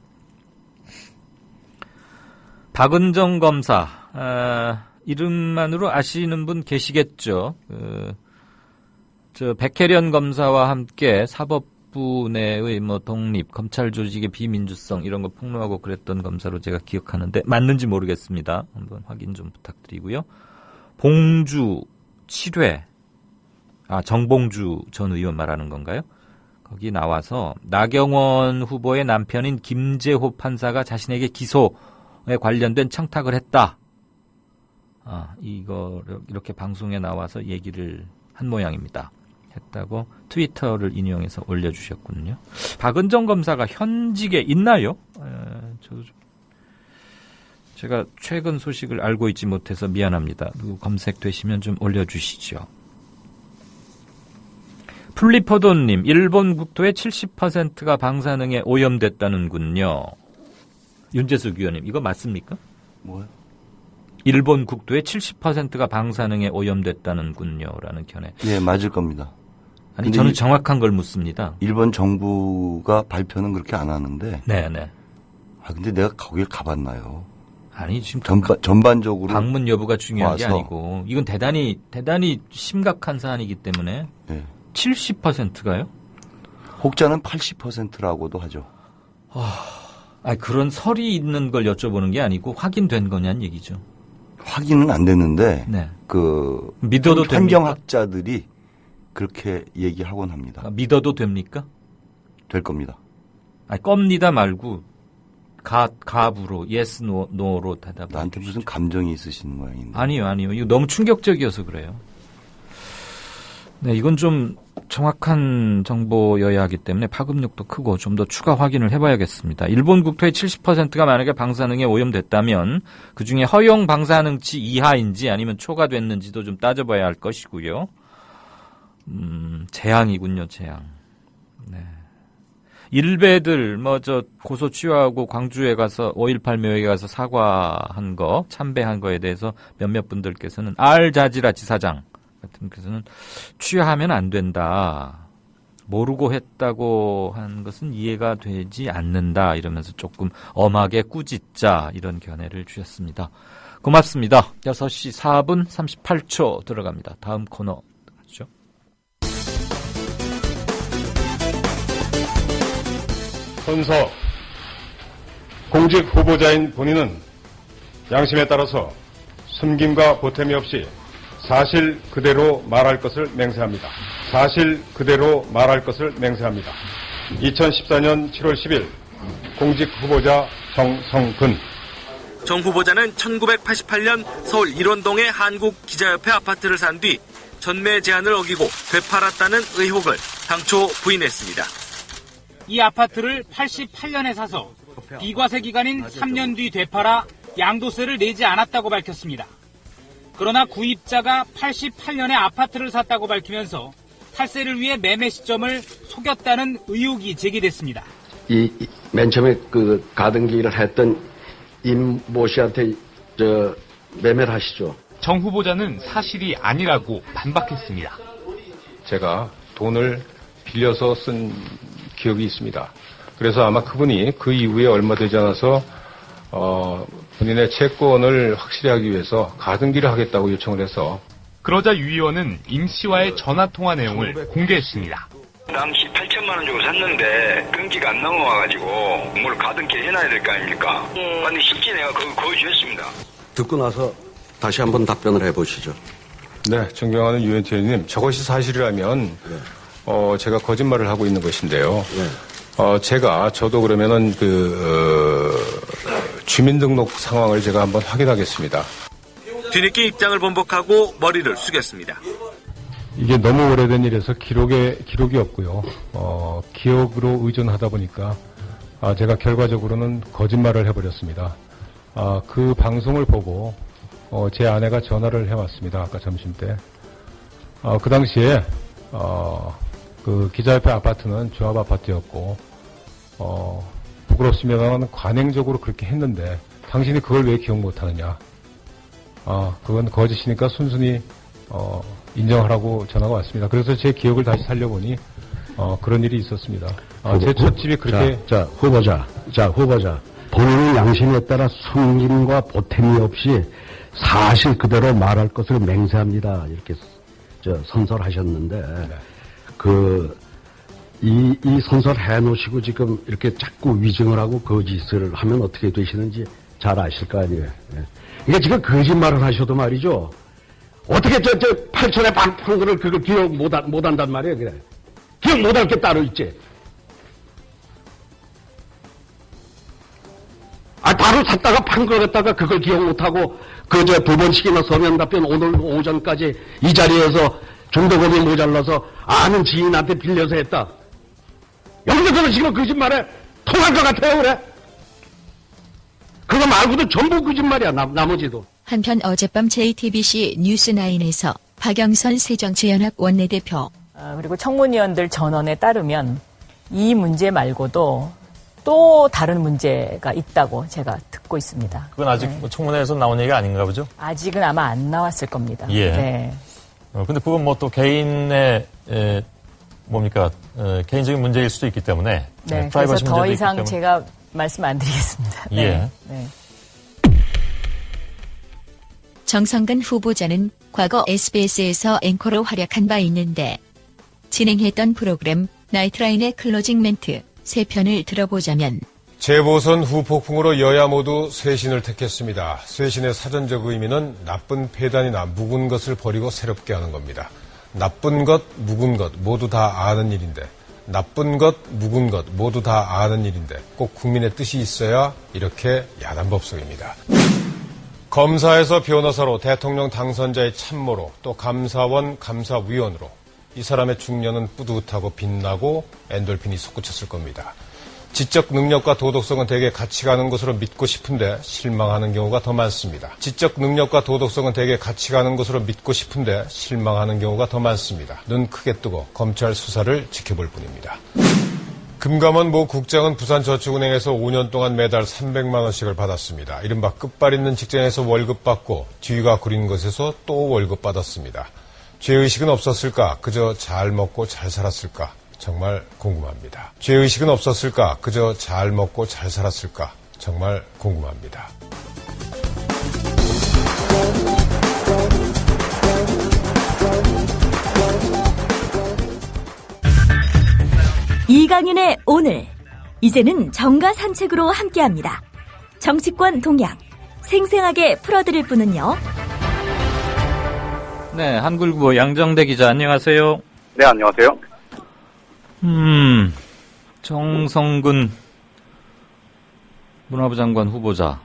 박은정 검사, 이름만으로 아시는 분 계시겠죠. 백혜련 검사와 함께 사법부 내의 독립, 검찰 조직의 비민주성 이런 거 폭로하고 그랬던 검사로 제가 기억하는데 맞는지 모르겠습니다. 한번 확인 좀 부탁드리고요. 봉주 7회, 정봉주 전 의원 말하는 건가요? 거기 나와서 나경원 후보의 남편인 김재호 판사가 자신에게 기소에 관련된 청탁을 했다. 이거 이렇게 방송에 나와서 얘기를 한 모양입니다. 했다고 트위터를 인용해서 올려주셨군요. 박은정 검사가 현직에 있나요? 제가 최근 소식을 알고 있지 못해서 미안합니다. 검색되시면 좀 올려주시죠. 플리퍼돈님, 일본 국토의 70%가 방사능에 오염됐다는군요. 윤재숙 의원님, 이거 맞습니까? 뭐요? 일본 국토의 70%가 방사능에 오염됐다는군요. 라는 견해. 예, 맞을 겁니다. 아니, 저는 정확한 걸 묻습니다. 일본 정부가 발표는 그렇게 안 하는데. 네네. 근데 내가 거길 가봤나요? 아니, 지금 전반적으로. 방문 여부가 중요한 게 아니고, 이건 대단히 심각한 사안이기 때문에. 네. 70%가요? 혹자는 80%라고도 하죠. 그런 설이 있는 걸 여쭤보는 게 아니고 확인된 거냐는 얘기죠. 확인은 안 됐는데, 네. 믿어도 환경학자들이 그렇게 얘기하곤 합니다. 믿어도 됩니까? 될 겁니다. 겁니다 말고, 갑으로, yes, no로 대답해. 나한테 무슨 감정이 있으신 모양인데. 아니요. 이거 너무 충격적이어서 그래요. 네, 이건 좀 정확한 정보여야 하기 때문에 파급력도 크고 좀 더 추가 확인을 해봐야겠습니다. 일본 국토의 70%가 만약에 방사능에 오염됐다면 그중에 허용 방사능치 이하인지 아니면 초과됐는지도 좀 따져봐야 할 것이고요. 재앙이군요, 재앙. 네. 일베들 고소 취하하고 광주에 가서 5.18 묘역에 가서 사과한 거, 참배한 거에 대해서 몇몇 분들께서는 알자지라 지사장 같은 분께서는 취하하면 안 된다. 모르고 했다고 한 것은 이해가 되지 않는다. 이러면서 조금 엄하게 꾸짖자 이런 견해를 주셨습니다. 고맙습니다. 6시 4분 38초 들어갑니다. 다음 코너 가죠. 헌서 공직 후보자인 본인은 양심에 따라서 숨김과 보탬이 없이 사실 그대로 말할 것을 맹세합니다. 사실 그대로 말할 것을 맹세합니다. 2014년 7월 10일 공직 후보자 정성근. 정 후보자는 1988년 서울 일원동의 한국기자협회 아파트를 산 뒤 전매 제한을 어기고 되팔았다는 의혹을 당초 부인했습니다. 이 아파트를 88년에 사서 비과세 기간인 3년 뒤 되팔아 양도세를 내지 않았다고 밝혔습니다. 그러나 구입자가 88년에 아파트를 샀다고 밝히면서 탈세를 위해 매매 시점을 속였다는 의혹이 제기됐습니다. 맨 처음에 그 가등기를 했던 임 모 씨한테 매매를 하시죠. 정 후보자는 사실이 아니라고 반박했습니다. 제가 돈을 빌려서 쓴 기억이 있습니다. 그래서 아마 그분이 그 이후에 얼마 되지 않아서 본인의 채권을 확실히 하기 위해서 가등기를 하겠다고 요청을 해서 그러자 유 의원은 임 씨와의 전화통화 내용을 공개했습니다. 당시 8천만 원 주고 샀는데 등기가 안 넘어와가지고 뭘 가등기 해놔야 될 거 아닙니까? 근데 실제 내가 그거 거주했습니다. 듣고 나서 다시 한번 답변을 해보시죠. 네, 존경하는 유엔티 의원님, 저것이 사실이라면 제가 거짓말을 하고 있는 것인데요. 저도 그러면은 주민등록 상황을 제가 한번 확인하겠습니다. 뒤늦게 입장을 번복하고 머리를 숙였습니다. 이게 너무 오래된 일에서 기록이 없고요. 기억으로 의존하다 보니까 제가 결과적으로는 거짓말을 해버렸습니다. 그 방송을 보고 제 아내가 전화를 해왔습니다. 아까 점심 때. 그 당시에 그 기자협회 아파트는 조합 아파트였고 부끄럽습니다만 관행적으로 그렇게 했는데 당신이 그걸 왜 기억 못하느냐. 그건 거짓이니까 순순히 인정하라고 전화가 왔습니다. 그래서 제 기억을 다시 살려보니 그런 일이 있었습니다. 제 첫 집이 그렇게 후보자 본인의 양심에 따라 숨김과 보탬이 없이 사실 그대로 말할 것을 맹세합니다. 이렇게 선설하셨는데 이 선설 해놓으시고 지금 이렇게 자꾸 위증을 하고 거짓을 하면 어떻게 되시는지 잘 아실 거 아니에요. 이게 지금 거짓말을 하셔도 말이죠. 어떻게 8천에 판 거를 그걸 기억 못한단 말이에요. 그래. 기억 못할 게 따로 있지. 바로 샀다가 판 거 갖다가 그걸 기억 못하고 두 번씩이나 서면 답변 오늘 오전까지 이 자리에서 중도금이 모자라서 아는 지인한테 빌려서 했다. 여기서 지금 거짓말에 통할 것 같아요, 그래? 그거 말고도 전부 거짓말이야, 나머지도. 한편 어젯밤 JTBC 뉴스9에서 박영선 새정치연합 원내대표 그리고 청문위원들 전원에 따르면 이 문제 말고도 또 다른 문제가 있다고 제가 듣고 있습니다. 그건 아직 청문회에서 나온 얘기가 아닌가 보죠? 아직은 아마 안 나왔을 겁니다. 예. 네. 근데 그건 또 개인의 개인적인 문제일 수도 있기 때문에 네. 프라이버시 그래서 더 문제도 이상 있기 때문에. 제가 말씀 안 드리겠습니다. 예. 네. 네. 정성근 후보자는 과거 SBS에서 앵커로 활약한 바 있는데 진행했던 프로그램 나이트라인의 클로징 멘트 3편을 들어보자면 재보선 후 폭풍으로 여야 모두 쇄신을 택했습니다. 쇄신의 사전적 의미는 나쁜 폐단이나 묵은 것을 버리고 새롭게 하는 겁니다. 나쁜 것, 묵은 것 모두 다 아는 일인데 나쁜 것, 묵은 것 모두 다 아는 일인데 꼭 국민의 뜻이 있어야 이렇게 야단 법석입니다. 검사에서 변호사로 대통령 당선자의 참모로 또 감사원 감사위원으로 이 사람의 중년은 뿌듯하고 빛나고 엔돌핀이 솟구쳤을 겁니다. 지적 능력과 도덕성은 대개 같이 가는 것으로 믿고 싶은데 실망하는 경우가 더 많습니다. 지적 능력과 도덕성은 대개 같이 가는 것으로 믿고 싶은데 실망하는 경우가 더 많습니다. 눈 크게 뜨고 검찰 수사를 지켜볼 뿐입니다. 금감원 모 국장은 부산저축은행에서 5년 동안 매달 300만 원씩을 받았습니다. 이른바 끝발 있는 직장에서 월급 받고 뒤가 구린 것에서 또 월급 받았습니다. 죄의식은 없었을까? 그저 잘 먹고 잘 살았을까? 정말 궁금합니다. 죄의식은 없었을까? 그저 잘 먹고 잘 살았을까? 정말 궁금합니다. 이강인의 오늘, 이제는 정가 산책으로 함께합니다. 정치권 동향, 생생하게 풀어드릴 분은요. 네, 한글구호 양정대 기자 안녕하세요. 네, 안녕하세요. 정성근 문화부 장관 후보자.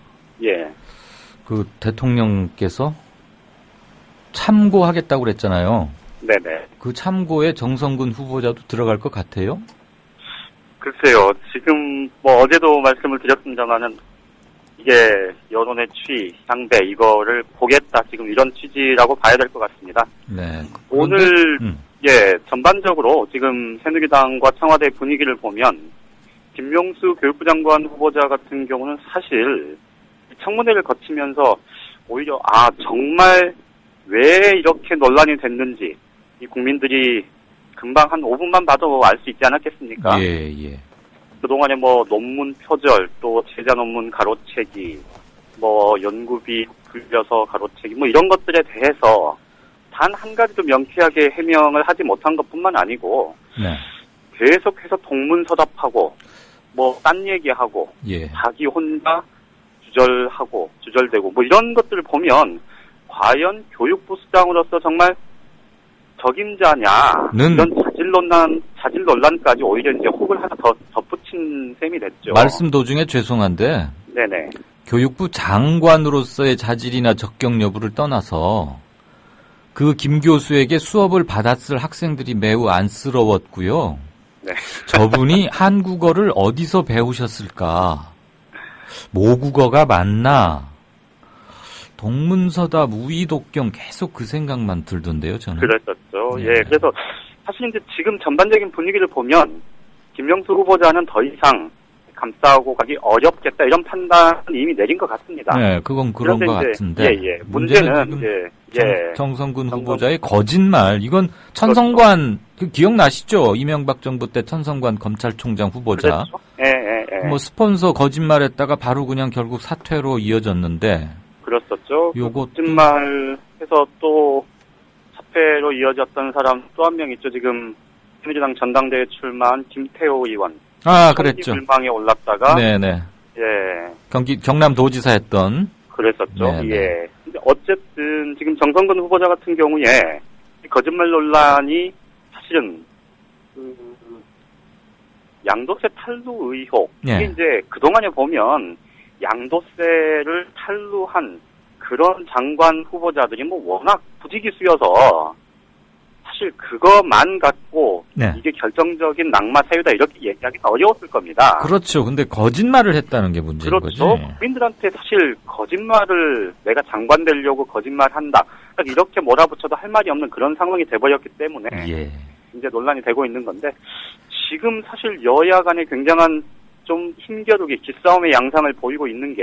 예. 그 대통령께서 참고하겠다고 그랬잖아요. 네네. 그 참고에 정성근 후보자도 들어갈 것 같아요? 글쎄요, 지금 뭐 어제도 말씀을 드렸습니다만은 이게 여론의 취, 향배 이거를 보겠다 지금 이런 취지라고 봐야 될 것 같습니다. 네. 오늘 예 전반적으로 지금 새누리당과 청와대 분위기를 보면 김명수 교육부 장관 후보자 같은 경우는 사실 청문회를 거치면서 오히려 정말 왜 이렇게 논란이 됐는지 이 국민들이 금방 한 5분만 봐도 알 수 있지 않았겠습니까? 예. 그동안에 뭐 논문 표절, 또 제자 논문 가로채기, 뭐 연구비 불려서 가로채기, 뭐 이런 것들에 대해서 단 한 가지도 명쾌하게 해명을 하지 못한 것뿐만 아니고 네. 계속해서 동문서답하고 뭐 딴 얘기하고 예. 자기 혼자 주절되고 뭐 이런 것들을 보면 과연 교육부 수장으로서 정말 적임자냐는 이런 자질 논란까지 오히려 이제 혹을 하나 더 덧붙인 셈이 됐죠. 말씀 도중에 죄송한데 네네. 교육부 장관으로서의 자질이나 적격 여부를 떠나서 그 김 교수에게 수업을 받았을 학생들이 매우 안쓰러웠고요. 네. 저분이 한국어를 어디서 배우셨을까? 모국어가 맞나? 동문서답, 우이독경 계속 그 생각만 들던데요, 저는. 그랬었죠. 네. 예, 그래서 사실 이제 지금 전반적인 분위기를 보면 김명수 후보자는 더 이상 감싸고 가기 어렵겠다 이런 판단을 이미 내린 것 같습니다. 네, 그건 그런 것 같은데. 예. 문제는 이제 정성근 후보자의 거짓말. 이건 천성관 그 기억나시죠? 이명박 정부 때 천성관 검찰총장 후보자. 그렇죠. 예. 뭐 스폰서 거짓말했다가 바로 그냥 결국 사퇴로 이어졌는데. 그렇었죠. 요것도 거짓말해서 또 사퇴로 이어졌던 사람 또 한 명 있죠. 지금 새누리당 전당대회 출마한 김태호 의원. 그랬죠. 불망에 올랐다가 네네. 예. 경남도지사 했던. 그랬었죠. 네네. 예. 근데 어쨌든 지금 정성근 후보자 같은 경우에 거짓말 논란이 사실은 양도세 탈루 의혹. 이게 이제 그동안에 보면 양도세를 탈루한 그런 장관 후보자들이 뭐 워낙 부지기수여서 사실 그것만 갖고 이게 결정적인 낙마 사유다 이렇게 얘기하기가 어려웠을 겁니다. 그렇죠. 근데 거짓말을 했다는 게 문제인 거죠. 그렇죠. 국민들한테 사실 거짓말을 내가 장관 되려고 거짓말한다. 딱 이렇게 몰아붙여도 할 말이 없는 그런 상황이 돼버렸기 때문에 이제 논란이 되고 있는 건데 지금 사실 여야 간에 굉장한 좀 힘겨루기, 기싸움의 양상을 보이고 있는 게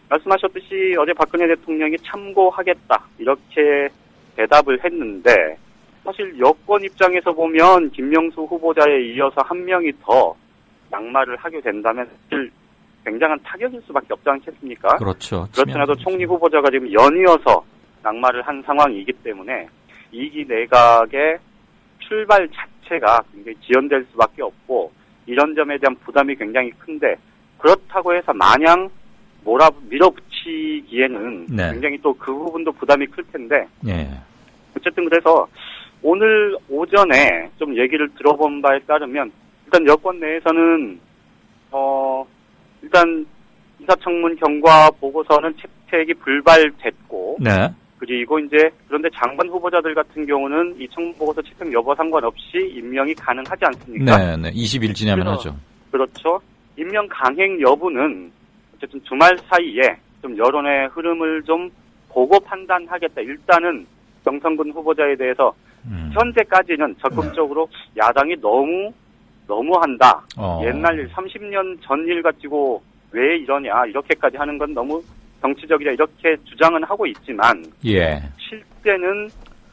말씀하셨듯이 어제 박근혜 대통령이 참고하겠다 이렇게 대답을 했는데 사실 여권 입장에서 보면 김명수 후보자에 이어서 한 명이 더 낙마를 하게 된다면 사실 굉장한 타격일 수밖에 없지 않겠습니까? 그렇죠. 그렇지 않아도 총리 후보자가 지금 연이어서 낙마를 한 상황이기 때문에 2기 내각의 출발 자체가 굉장히 지연될 수밖에 없고 이런 점에 대한 부담이 굉장히 큰데 그렇다고 해서 마냥 밀어붙이기에는 굉장히 또 그 부분도 부담이 클 텐데 어쨌든 그래서 오늘 오전에 좀 얘기를 들어본 바에 따르면 일단 여권 내에서는 일단 인사청문 경과 보고서는 채택이 불발됐고 그리고 이제 그런데 장관 후보자들 같은 경우는 이 청문 보고서 채택 여부 상관없이 임명이 가능하지 않습니까? 20일 지나면 하죠. 그렇죠. 임명 강행 여부는 어쨌든 주말 사이에 좀 여론의 흐름을 좀 보고 판단하겠다. 일단은 정성근 후보자에 대해서 현재까지는 적극적으로 야당이 너무 너무한다. 옛날 30년 전 일 가지고 왜 이러냐 이렇게까지 하는 건 너무 정치적이라 이렇게 주장은 하고 있지만 실제는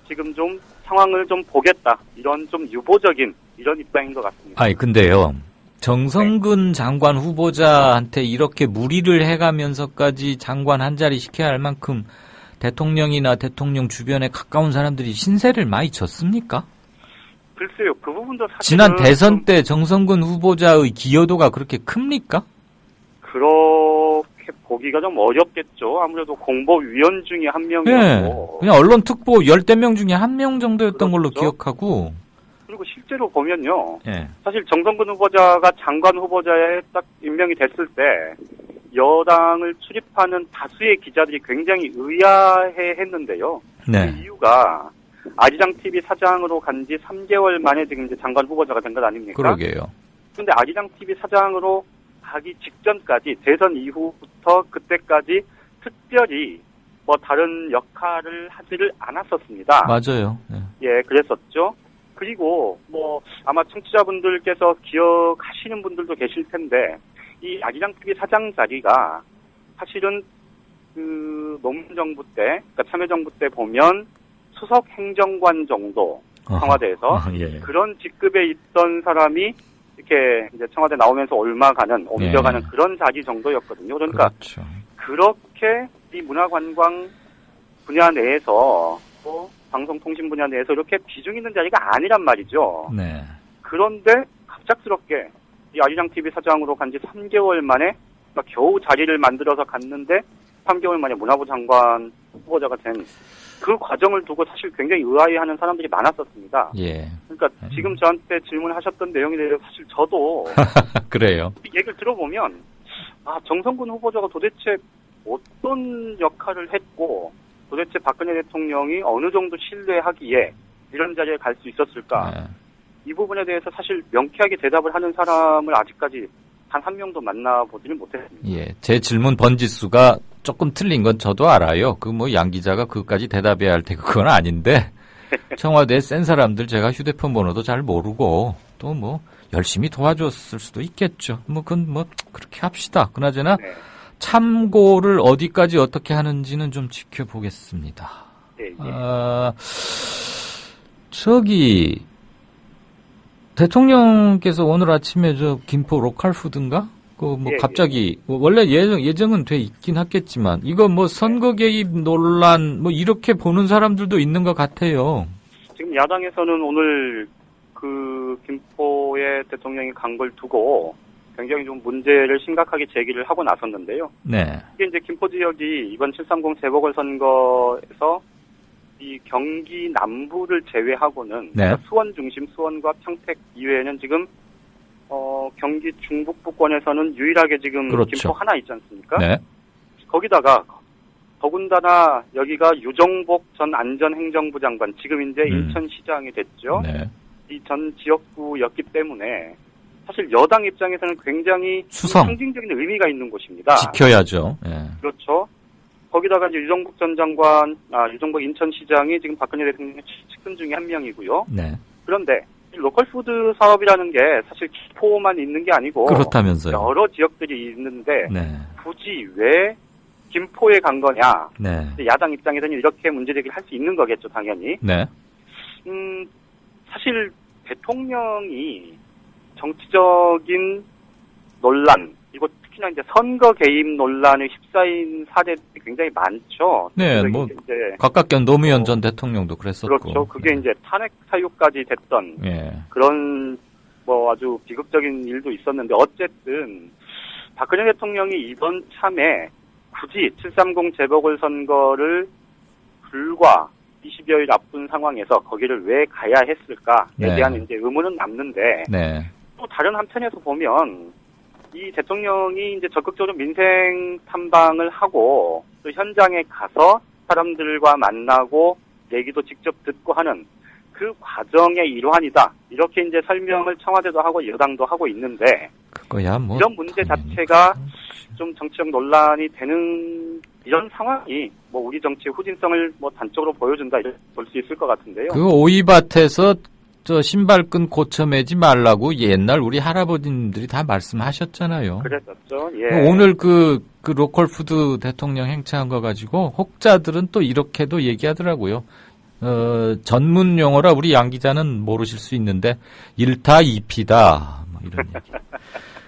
지금 좀 상황을 좀 보겠다. 이런 좀 유보적인 이런 입장인 것 같습니다. 아니 근데요. 정성근 장관 후보자한테 이렇게 무리를 해가면서까지 장관 한 자리 시켜야 할 만큼 대통령이나 대통령 주변에 가까운 사람들이 신세를 많이 졌습니까? 글쎄요. 그 부분도 사실 지난 대선 때 정성근 후보자의 기여도가 그렇게 큽니까? 그렇게 보기가 좀 어렵겠죠. 아무래도 공보위원 중에 한 명이었고. 그냥 언론 특보 10대 명 중에 한 명 정도였던 걸로 기억하고. 그리고 실제로 보면요. 사실 정성근 후보자가 장관 후보자에 딱 임명이 됐을 때 여당을 출입하는 다수의 기자들이 굉장히 의아해했는데요. 그 이유가 아리랑TV 사장으로 간 지 3개월 만에 지금 이제 장관 후보자가 된 것 아닙니까? 그러게요. 그런데 아리랑TV 사장으로 가기 직전까지 대선 이후부터 그때까지 특별히 뭐 다른 역할을 하지를 않았었습니다. 맞아요. 그랬었죠. 그리고 뭐 아마 청취자분들께서 기억하시는 분들도 계실 텐데 이 아리랑TV 사장 자리가 사실은 그 노무현 정부 때, 그러니까 참여정부 때 보면 수석 행정관 정도 청와대에서 그런 직급에 있던 사람이 이렇게 이제 청와대 나오면서 옮겨가는 그런 자리 정도였거든요. 그러니까 그렇게 이 문화관광 분야 내에서 또 방송통신 분야 내에서 이렇게 비중 있는 자리가 아니란 말이죠. 그런데 갑작스럽게 이 아리랑TV 사장으로 간 지 3개월 만에 그러니까 겨우 자리를 만들어서 갔는데 3개월 만에 문화부 장관 후보자가 된 그 과정을 두고 사실 굉장히 의아해하는 사람들이 많았었습니다. 그러니까 지금 저한테 질문하셨던 내용에 대해서 사실 저도 그래요. 얘기를 들어보면 정성근 후보자가 도대체 어떤 역할을 했고 도대체 박근혜 대통령이 어느 정도 신뢰하기에 이런 자리에 갈 수 있었을까? 이 부분에 대해서 사실 명쾌하게 대답을 하는 사람을 아직까지 단 한 명도 만나보지는 못했습니다. 제 질문 번지수가 조금 틀린 건 저도 알아요. 양 기자가 그것까지 대답해야 할 테고 그건 아닌데 청와대에 센 사람들 제가 휴대폰 번호도 잘 모르고 또 열심히 도와줬을 수도 있겠죠. 그건 그렇게 합시다. 그나저나 참고를 어디까지 어떻게 하는지는 좀 지켜보겠습니다. 대통령께서 오늘 아침에 김포 로컬푸드인가? 갑자기, 원래 예정은 돼 있긴 했겠지만, 이거 선거 개입 논란, 이렇게 보는 사람들도 있는 것 같아요. 지금 야당에서는 오늘 김포에 대통령이 간 걸 두고 굉장히 좀 문제를 심각하게 제기를 하고 나섰는데요. 이게 이제 김포 지역이 이번 730 재보궐선거에서 이 경기 남부를 제외하고는 수원 중심 수원과 평택 이외에는 지금 경기 중북부권에서는 유일하게 지금 김포 하나 있지 않습니까? 거기다가 더군다나 여기가 유정복 전 안전행정부 장관 지금 이제 인천시장이 됐죠. 이 전 지역구였기 때문에 사실 여당 입장에서는 굉장히 상징적인 의미가 있는 곳입니다. 지켜야죠. 그렇죠. 거기다가 이제 유정복 전 장관, 유정복 인천시장이 지금 박근혜 대통령의 측근 중에 한 명이고요. 그런데 로컬푸드 사업이라는 게 사실 김포만 있는 게 아니고 그렇다면서요. 여러 지역들이 있는데 굳이 왜 김포에 간 거냐. 야당 입장에서는 이렇게 문제제기를 할 수 있는 거겠죠, 당연히. 사실 대통령이 정치적인 논란, 이거 특히나 이제 선거 개입 논란에 휩싸인 사례들이 굉장히 많죠. 이제 각각견 노무현 전 대통령도 그랬었고. 그렇죠. 그게 이제 탄핵 사유까지 됐던 그런 아주 비극적인 일도 있었는데 어쨌든 박근혜 대통령이 이번 참에 굳이 730 재보궐선거를 불과 20여일 앞둔 상황에서 거기를 왜 가야 했을까에 대한 이제 의문은 남는데 또 다른 한편에서 보면 이 대통령이 이제 적극적으로 민생 탐방을 하고 또 현장에 가서 사람들과 만나고 얘기도 직접 듣고 하는 그 과정의 일환이다. 이렇게 이제 설명을 청와대도 하고 여당도 하고 있는데 이런 문제 자체가 좀 정치적 논란이 되는 이런 상황이 우리 정치의 후진성을 단적으로 보여준다 이렇게 볼 수 있을 것 같은데요. 그 오이밭에서 저 신발끈 고쳐매지 말라고 옛날 우리 할아버님들이 다 말씀하셨잖아요. 그랬었죠. 예. 오늘 그 로컬푸드 대통령 행차한 거 가지고 혹자들은 또 이렇게도 얘기하더라고요. 전문 용어라 우리 양 기자는 모르실 수 있는데 1타 2피다. 뭐 이런 얘기.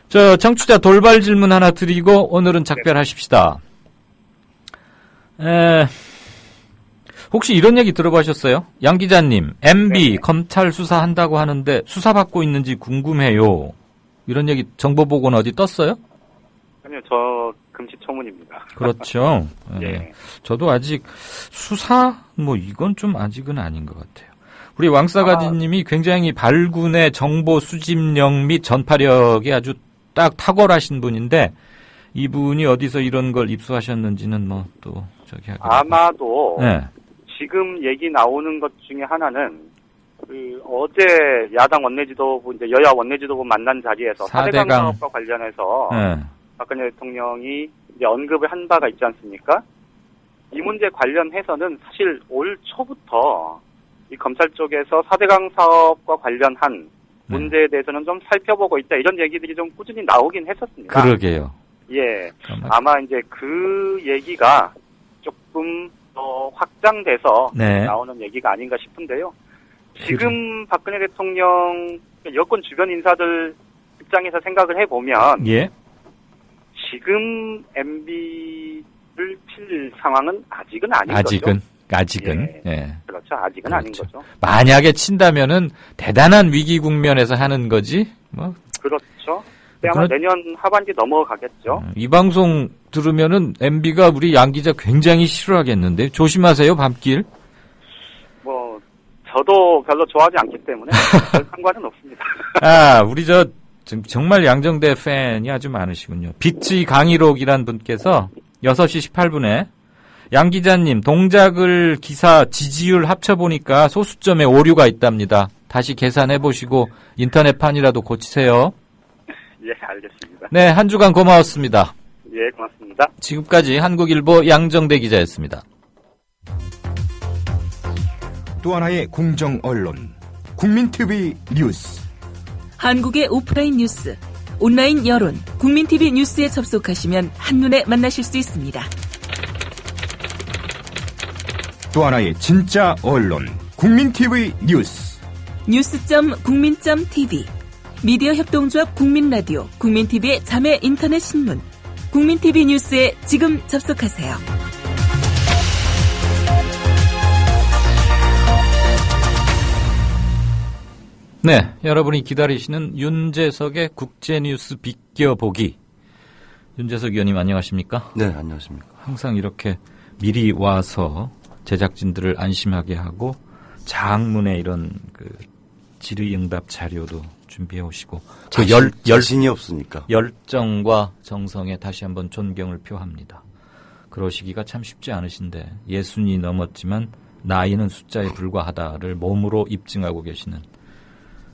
저 청취자 돌발 질문 하나 드리고 오늘은 작별하십시다. 혹시 이런 얘기 들어보셨어요? 양 기자님, MB 검찰 수사한다고 하는데 수사받고 있는지 궁금해요. 이런 얘기 정보보고는 어디 떴어요? 아니요, 저 금시초문입니다. 그렇죠. 예. 저도 아직 수사 뭐 이건 좀 아직은 아닌 것 같아요. 우리 왕싸가지님이 굉장히 발군의 정보 수집력 및 전파력이 아주 딱 탁월하신 분인데 이분이 어디서 이런 걸 입수하셨는지는 뭐 또 저기 하겠죠. 아마도 네. 지금 얘기 나오는 것 중에 하나는 어제 야당 원내지도부 이제 여야 원내지도부 만난 자리에서 4대강 사업과 관련해서 박근혜 대통령이 이제 언급을 한 바가 있지 않습니까? 이 문제 관련해서는 사실 올 초부터 이 검찰 쪽에서 4대강 사업과 관련한 문제에 대해서는 좀 살펴보고 있다 이런 얘기들이 좀 꾸준히 나오긴 했었습니다. 그러게요. 예, 아마 이제 그 얘기가 조금 더 확장돼서 나오는 얘기가 아닌가 싶은데요. 지금 박근혜 대통령 여권 주변 인사들 입장에서 생각을 해보면 지금 MB를 필 상황은 아직은 아닌 거죠. 아직은. 예. 그렇죠. 아직은 아닌 거죠. 만약에 친다면은 대단한 위기 국면에서 하는 거지. 뭐. 그렇죠. 아마 내년 하반기 넘어가겠죠. 이 방송 들으면은 MB가 우리 양 기자 굉장히 싫어하겠는데 조심하세요, 밤길. 뭐 저도 별로 좋아하지 않기 때문에 별 상관은 없습니다. 우리 정말 양정대 팬이 아주 많으시군요. 빅지 강희록이란 분께서 6시 18분에 양 기자님 동작을 기사 지지율 합쳐보니까 소수점에 오류가 있답니다. 다시 계산해보시고 인터넷판이라도 고치세요. 예, 알겠습니다. 네, 한 주간 고마웠습니다. 예, 고맙습니다. 지금까지 한국일보 양정대 기자였습니다. 또 하나의 공정 언론, 국민TV 뉴스. 한국의 오프라인 뉴스, 온라인 여론, 국민TV 뉴스에 접속하시면 한눈에 만나실 수 있습니다. 또 하나의 진짜 언론, 국민TV 뉴스. 뉴스.국민.tv, 미디어 협동조합 국민라디오, 국민TV의 자매 인터넷 신문, 국민TV 뉴스에 지금 접속하세요. 네, 여러분이 기다리시는 윤재석의 국제뉴스 비껴보기. 윤재석 의원님 안녕하십니까? 네, 안녕하십니까. 항상 이렇게 미리 와서 제작진들을 안심하게 하고 장문의 이런 질의응답 자료도 준비해 오시고 자신이 없으니까 열정과 정성에 다시 한번 존경을 표합니다. 그러시기가 참 쉽지 않으신데 60이 넘었지만 나이는 숫자에 불과하다를 몸으로 입증하고 계시는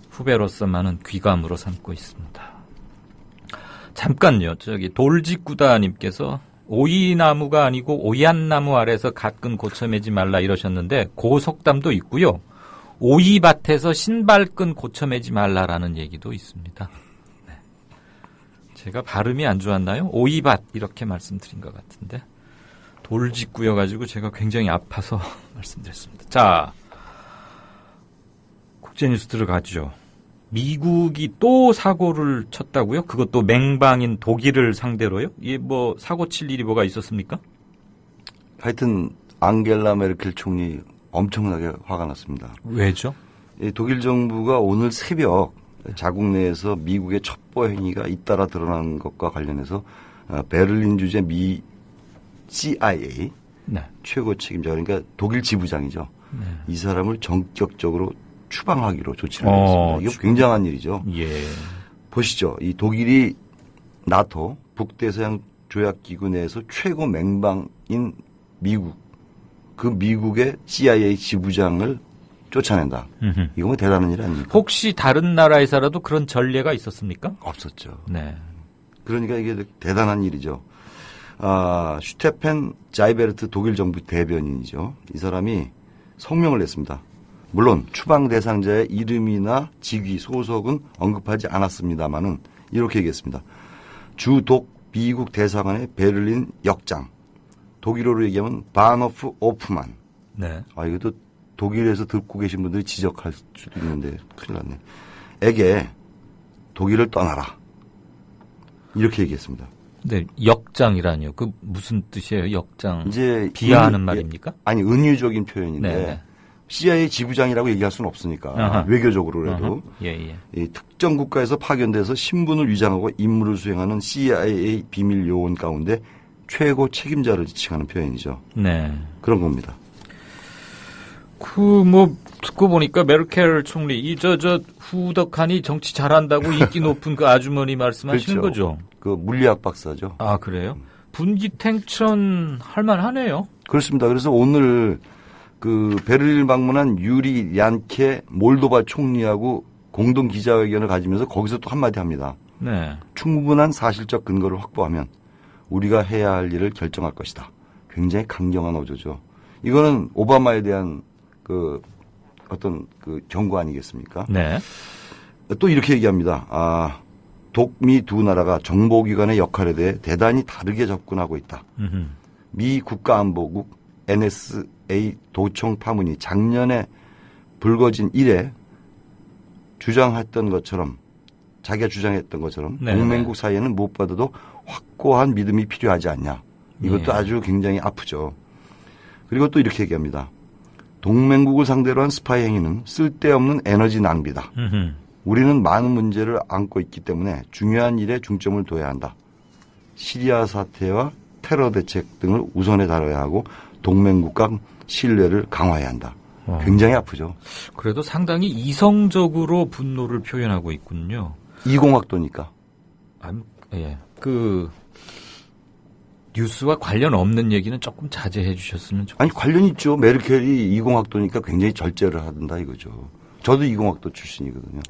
후배로서만은 귀감으로 삼고 있습니다. 잠깐요. 돌직구다님께서 오이나무가 아니고 오얏나무 아래서 갓근 고쳐매지 말라 이러셨는데 고속담도 있고요. 오이밭에서 신발끈 고쳐매지 말라라는 얘기도 있습니다. 네. 제가 발음이 안 좋았나요? 오이밭 이렇게 말씀드린 것 같은데 돌직구여가지고 제가 굉장히 아파서 말씀드렸습니다. 자, 국제뉴스 들어가죠. 미국이 또 사고를 쳤다고요? 그것도 맹방인 독일을 상대로요? 이게 뭐 사고 칠 일이 뭐가 있었습니까? 하여튼 앙겔라 메르켈 총리 엄청나게 화가 났습니다. 왜죠? 독일 정부가 오늘 새벽 자국 내에서 미국의 첩보 행위가 잇따라 드러난 것과 관련해서 베를린 주재 미 CIA 최고 책임자 그러니까 독일 지부장이죠. 이 사람을 전격적으로 추방하기로 조치를 했습니다. 이거 굉장한 일이죠. 예. 보시죠. 이 독일이 나토 북대서양 조약기구 내에서 최고 맹방인 미국, 그 미국의 CIA 지부장을 쫓아낸다. 이거 뭐 대단한 일 아닙니까? 혹시 다른 나라에서라도 그런 전례가 있었습니까? 없었죠. 네. 그러니까 이게 대단한 일이죠. 슈테펜 자이베르트 독일 정부 대변인이죠. 이 사람이 성명을 냈습니다. 물론 추방 대상자의 이름이나 직위, 소속은 언급하지 않았습니다마는 이렇게 얘기했습니다. 주독 미국 대사관의 베를린 역장, 독일어로 얘기하면 바너프 오프만. 네. 이것도 독일에서 듣고 계신 분들이 지적할 수도 있는데 큰일 났네. 에게 독일을 떠나라. 이렇게 얘기했습니다. 네, 역장이라뇨. 그 무슨 뜻이에요? 역장. 이제 비하하는 말입니까? 아니, 은유적인 표현인데 네. CIA 지부장이라고 얘기할 수는 없으니까 아하. 외교적으로라도 이 특정 국가에서 파견돼서 신분을 위장하고 임무를 수행하는 CIA 비밀 요원 가운데 최고 책임자를 지칭하는 표현이죠. 네. 그런 겁니다. 듣고 보니까 메르켈 총리, 저 후덕하니 정치 잘한다고 인기 높은 그 아주머니 말씀하시는 그렇죠. 거죠? 그 물리학 박사죠. 아, 그래요? 분기탱천 할만하네요. 그렇습니다. 그래서 오늘 그 베를린 방문한 유리 얀케 몰도바 총리하고 공동 기자회견을 가지면서 거기서 또 한마디 합니다. 네. 충분한 사실적 근거를 확보하면 우리가 해야 할 일을 결정할 것이다. 굉장히 강경한 어조죠. 이거는 오바마에 대한 그 어떤 그 경고 아니겠습니까? 네. 또 이렇게 얘기합니다. 독미 두 나라가 정보기관의 역할에 대해 대단히 다르게 접근하고 있다. 미 국가안보국 NSA 도청 파문이 작년에 불거진 이래 주장했던 것처럼 자기가 주장했던 것처럼 네네. 동맹국 사이에는 무엇보다도 확고한 믿음이 필요하지 않냐. 이것도 아주 굉장히 아프죠. 그리고 또 이렇게 얘기합니다. 동맹국을 상대로 한 스파이 행위는 쓸데없는 에너지 낭비다. 우리는 많은 문제를 안고 있기 때문에 중요한 일에 중점을 둬야 한다. 시리아 사태와 테러 대책 등을 우선에 다뤄야 하고 동맹국 간 신뢰를 강화해야 한다. 굉장히 아프죠. 그래도 상당히 이성적으로 분노를 표현하고 있군요. 이공학도니까. 예. 뉴스와 관련 없는 얘기는 조금 자제해 주셨으면 좋겠어요. 아니, 관련 있죠. 메르켈이 이공학도니까 굉장히 절제를 한다 이거죠. 저도 이공학도 출신이거든요.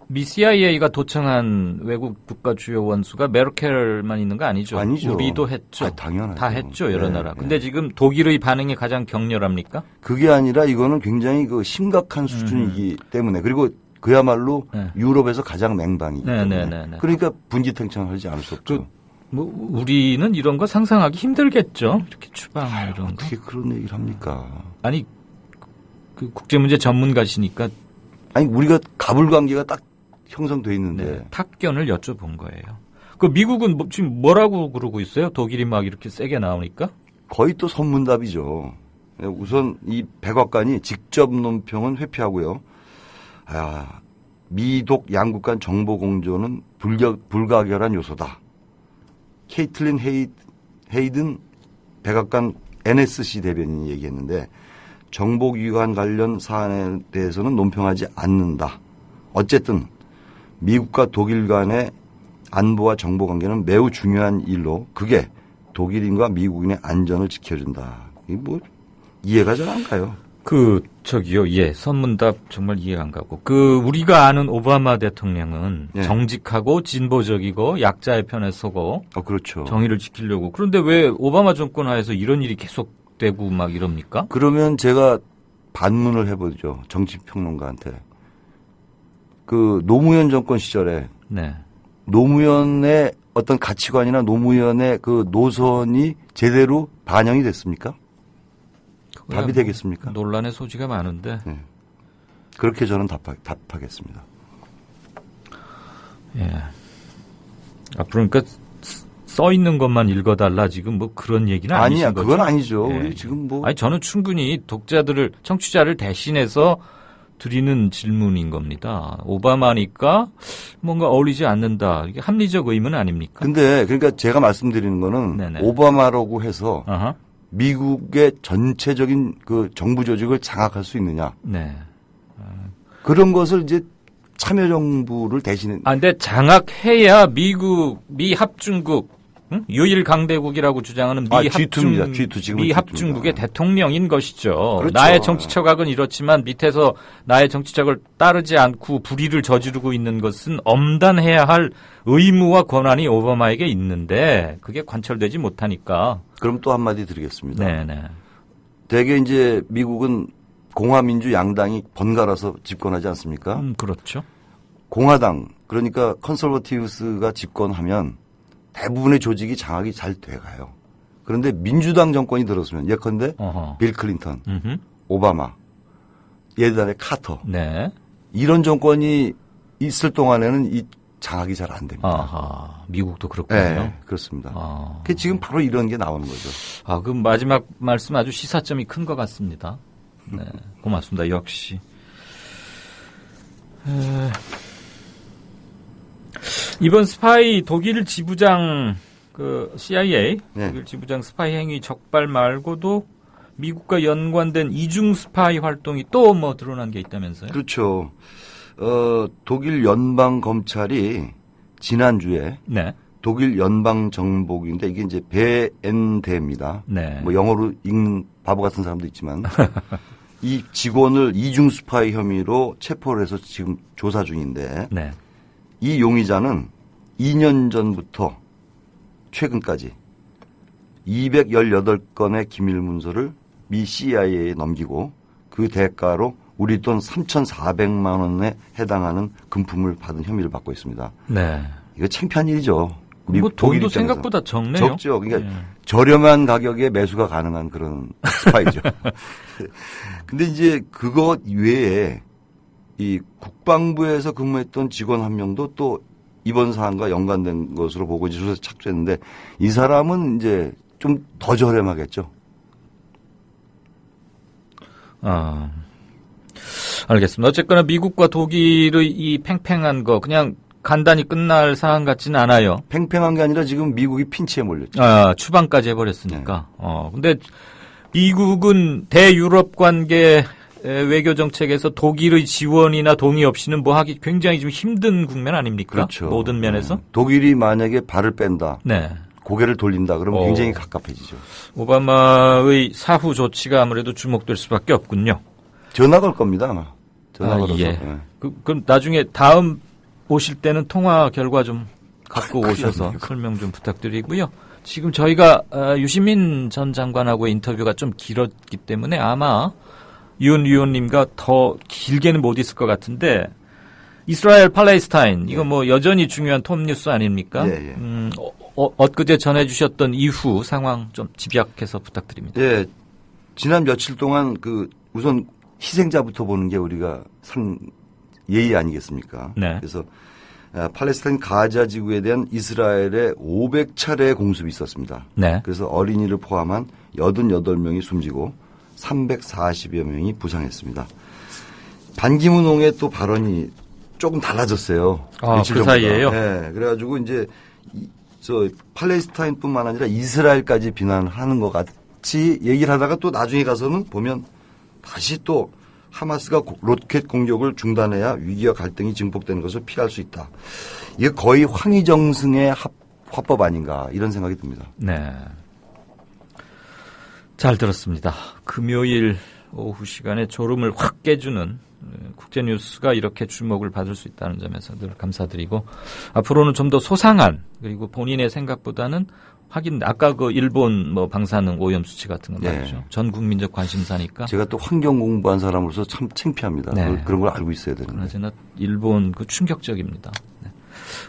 미 CIA가 도청한 외국 국가 주요 원수가 메르켈만 있는 거 아니죠? 아니죠. 우리도 했죠. 당연하죠. 다 했죠, 여러 네, 나라. 네. 근데 지금 독일의 반응이 가장 격렬합니까? 그게 아니라 이거는 굉장히 심각한 수준이기 때문에 그리고 그야말로 유럽에서 가장 맹방이기 때문에 그러니까 분기탱천을 하지 않을 수 없죠. 우리는 이런 거 상상하기 힘들겠죠. 이렇게 추방 이런 거. 어떻게 그런 얘기를 합니까? 아니, 국제문제 전문가시니까. 아니, 우리가 가불관계가 딱 형성돼 있는데. 탁견을 여쭤본 거예요. 미국은 지금 뭐라고 그러고 있어요? 독일이 막 이렇게 세게 나오니까? 거의 또 선문답이죠. 우선 이 백악관이 직접 논평은 회피하고요. 미독 양국 간 정보 공조는 불가결한 요소다. 케이틀린 헤이든 백악관 NSC 대변인이 얘기했는데 정보기관 관련 사안에 대해서는 논평하지 않는다. 어쨌든 미국과 독일 간의 안보와 정보 관계는 매우 중요한 일로 그게 독일인과 미국인의 안전을 지켜준다. 이게 이해가 잘 안 가요. 선문답 정말 이해가 안 가고. 우리가 아는 오바마 대통령은 정직하고 진보적이고 약자의 편에 서고. 그렇죠. 정의를 지키려고. 그런데 왜 오바마 정권 하에서 이런 일이 계속되고 막 이럽니까? 그러면 제가 반문을 해보죠. 정치평론가한테. 노무현 정권 시절에. 노무현의 어떤 가치관이나 노무현의 노선이 제대로 반영이 됐습니까? 답이 되겠습니까? 논란의 소지가 많은데. 그렇게 저는 답하겠습니다. 예. 그러니까 써 있는 것만 읽어달라 지금 그런 얘기는 아니신 거죠? 그건 아니죠. 우리 지금 아니 저는 충분히 청취자를 대신해서 드리는 질문인 겁니다. 오바마니까 뭔가 어울리지 않는다. 이게 합리적 의문 아닙니까? 근데 그러니까 제가 말씀드리는 거는 오바마라고 해서 미국의 전체적인 정부 조직을 장악할 수 있느냐. 그런 것을 이제 참여정부를 대신해. 근데 장악해야 미 합중국, 유일 강대국이라고 주장하는 미 합중국의 대통령인 것이죠. 그렇죠. 나의 정치 처각은 이렇지만 밑에서 나의 정치 처각을 따르지 않고 불의를 저지르고 있는 것은 엄단해야 할 의무와 권한이 오바마에게 있는데 그게 관철되지 못하니까. 그럼 또 한마디 드리겠습니다. 대개 이제 미국은 공화민주 양당이 번갈아서 집권하지 않습니까? 그렇죠. 공화당, 그러니까 컨설버티브스가 집권하면 대부분의 조직이 장악이 잘 돼가요. 그런데 민주당 정권이 들었으면 예컨대 빌 클린턴, 오바마, 예전에 카터. 네. 이런 정권이 있을 동안에는 이 장악이 잘 안 됩니다. 아하, 미국도 그렇군요. 네, 그렇습니다. 지금 바로 이런 게 나오는 거죠. 그 마지막 말씀 아주 시사점이 큰 것 같습니다. 네, 고맙습니다. 역시. 이번 스파이 독일 지부장 그 CIA 독일 지부장 스파이 행위 적발 말고도 미국과 연관된 이중 스파이 활동이 또 뭐 드러난 게 있다면서요? 그렇죠. 독일 연방 검찰이 지난주에 독일 연방 정보국인데 이게 이제 BND입니다. 뭐 영어로 읽는 바보 같은 사람도 있지만 이 직원을 이중 스파이 혐의로 체포를 해서 지금 조사 중인데 이 용의자는 2년 전부터 최근까지 218건의 기밀 문서를 미 CIA에 넘기고 그 대가로 우리 돈 3,400만 원에 해당하는 금품을 받은 혐의를 받고 있습니다. 네. 이거 창피한 일이죠. 뭐 돈도 생각보다 적네요. 적죠. 그러니까 저렴한 가격에 매수가 가능한 그런 스파이죠. 근데 이제 그것 외에 이 국방부에서 근무했던 직원 한 명도 또 이번 사안과 연관된 것으로 보고 이제 조사에 착수했는데 이 사람은 이제 좀 더 저렴하겠죠. 알겠습니다. 어쨌거나 미국과 독일의 이 팽팽한 거 그냥 간단히 끝날 사안 같지는 않아요. 팽팽한 게 아니라 지금 미국이 핀치에 몰렸죠. 추방까지 해버렸으니까. 근데 미국은 대유럽 관계 외교 정책에서 독일의 지원이나 동의 없이는 뭐 하기 굉장히 좀 힘든 국면 아닙니까? 그렇죠. 모든 면에서. 독일이 만약에 발을 뺀다. 고개를 돌린다. 그러면 굉장히 갑갑해지죠. 오바마의 사후 조치가 아무래도 주목될 수밖에 없군요. 전화 걸 겁니다, 아마. 전화 걸어서. 예. 그럼 나중에 다음 오실 때는 통화 결과 좀 갖고 오셔서 설명 좀 부탁드리고요. 지금 저희가 유시민 전 장관하고의 인터뷰가 좀 길었기 때문에 아마 윤 위원님과 더 길게는 못 있을 것 같은데 이스라엘 팔레스타인 이거 뭐 여전히 중요한 톱 뉴스 아닙니까? 엊그제 전해주셨던 이후 상황 좀 집약해서 부탁드립니다. 예, 지난 며칠 동안 우선 희생자부터 보는 게 우리가 예의 아니겠습니까? 그래서 팔레스타인 가자 지구에 대한 이스라엘의 500차례의 공습이 있었습니다. 그래서 어린이를 포함한 88명이 숨지고 340여 명이 부상했습니다. 반기문홍의 또 발언이 조금 달라졌어요. 그 사이에요? 네, 그래가지고 이제 팔레스타인뿐만 아니라 이스라엘까지 비난하는 것 같이 얘기를 하다가 또 나중에 가서는 보면 다시 또 하마스가 로켓 공격을 중단해야 위기와 갈등이 증폭되는 것을 피할 수 있다. 이게 거의 황희정승의 화법 아닌가 이런 생각이 듭니다. 네. 잘 들었습니다. 금요일 오후 시간에 졸음을 확 깨주는 국제뉴스가 이렇게 주목을 받을 수 있다는 점에서 늘 감사드리고 앞으로는 좀 더 소상한 그리고 본인의 생각보다는 아까 일본 방사능 오염 수치 같은 거 말이죠. 전 국민적 관심사니까. 제가 또 환경 공부한 사람으로서 참 창피합니다. 그런 걸 알고 있어야 되는데. 그러나 일본 충격적입니다.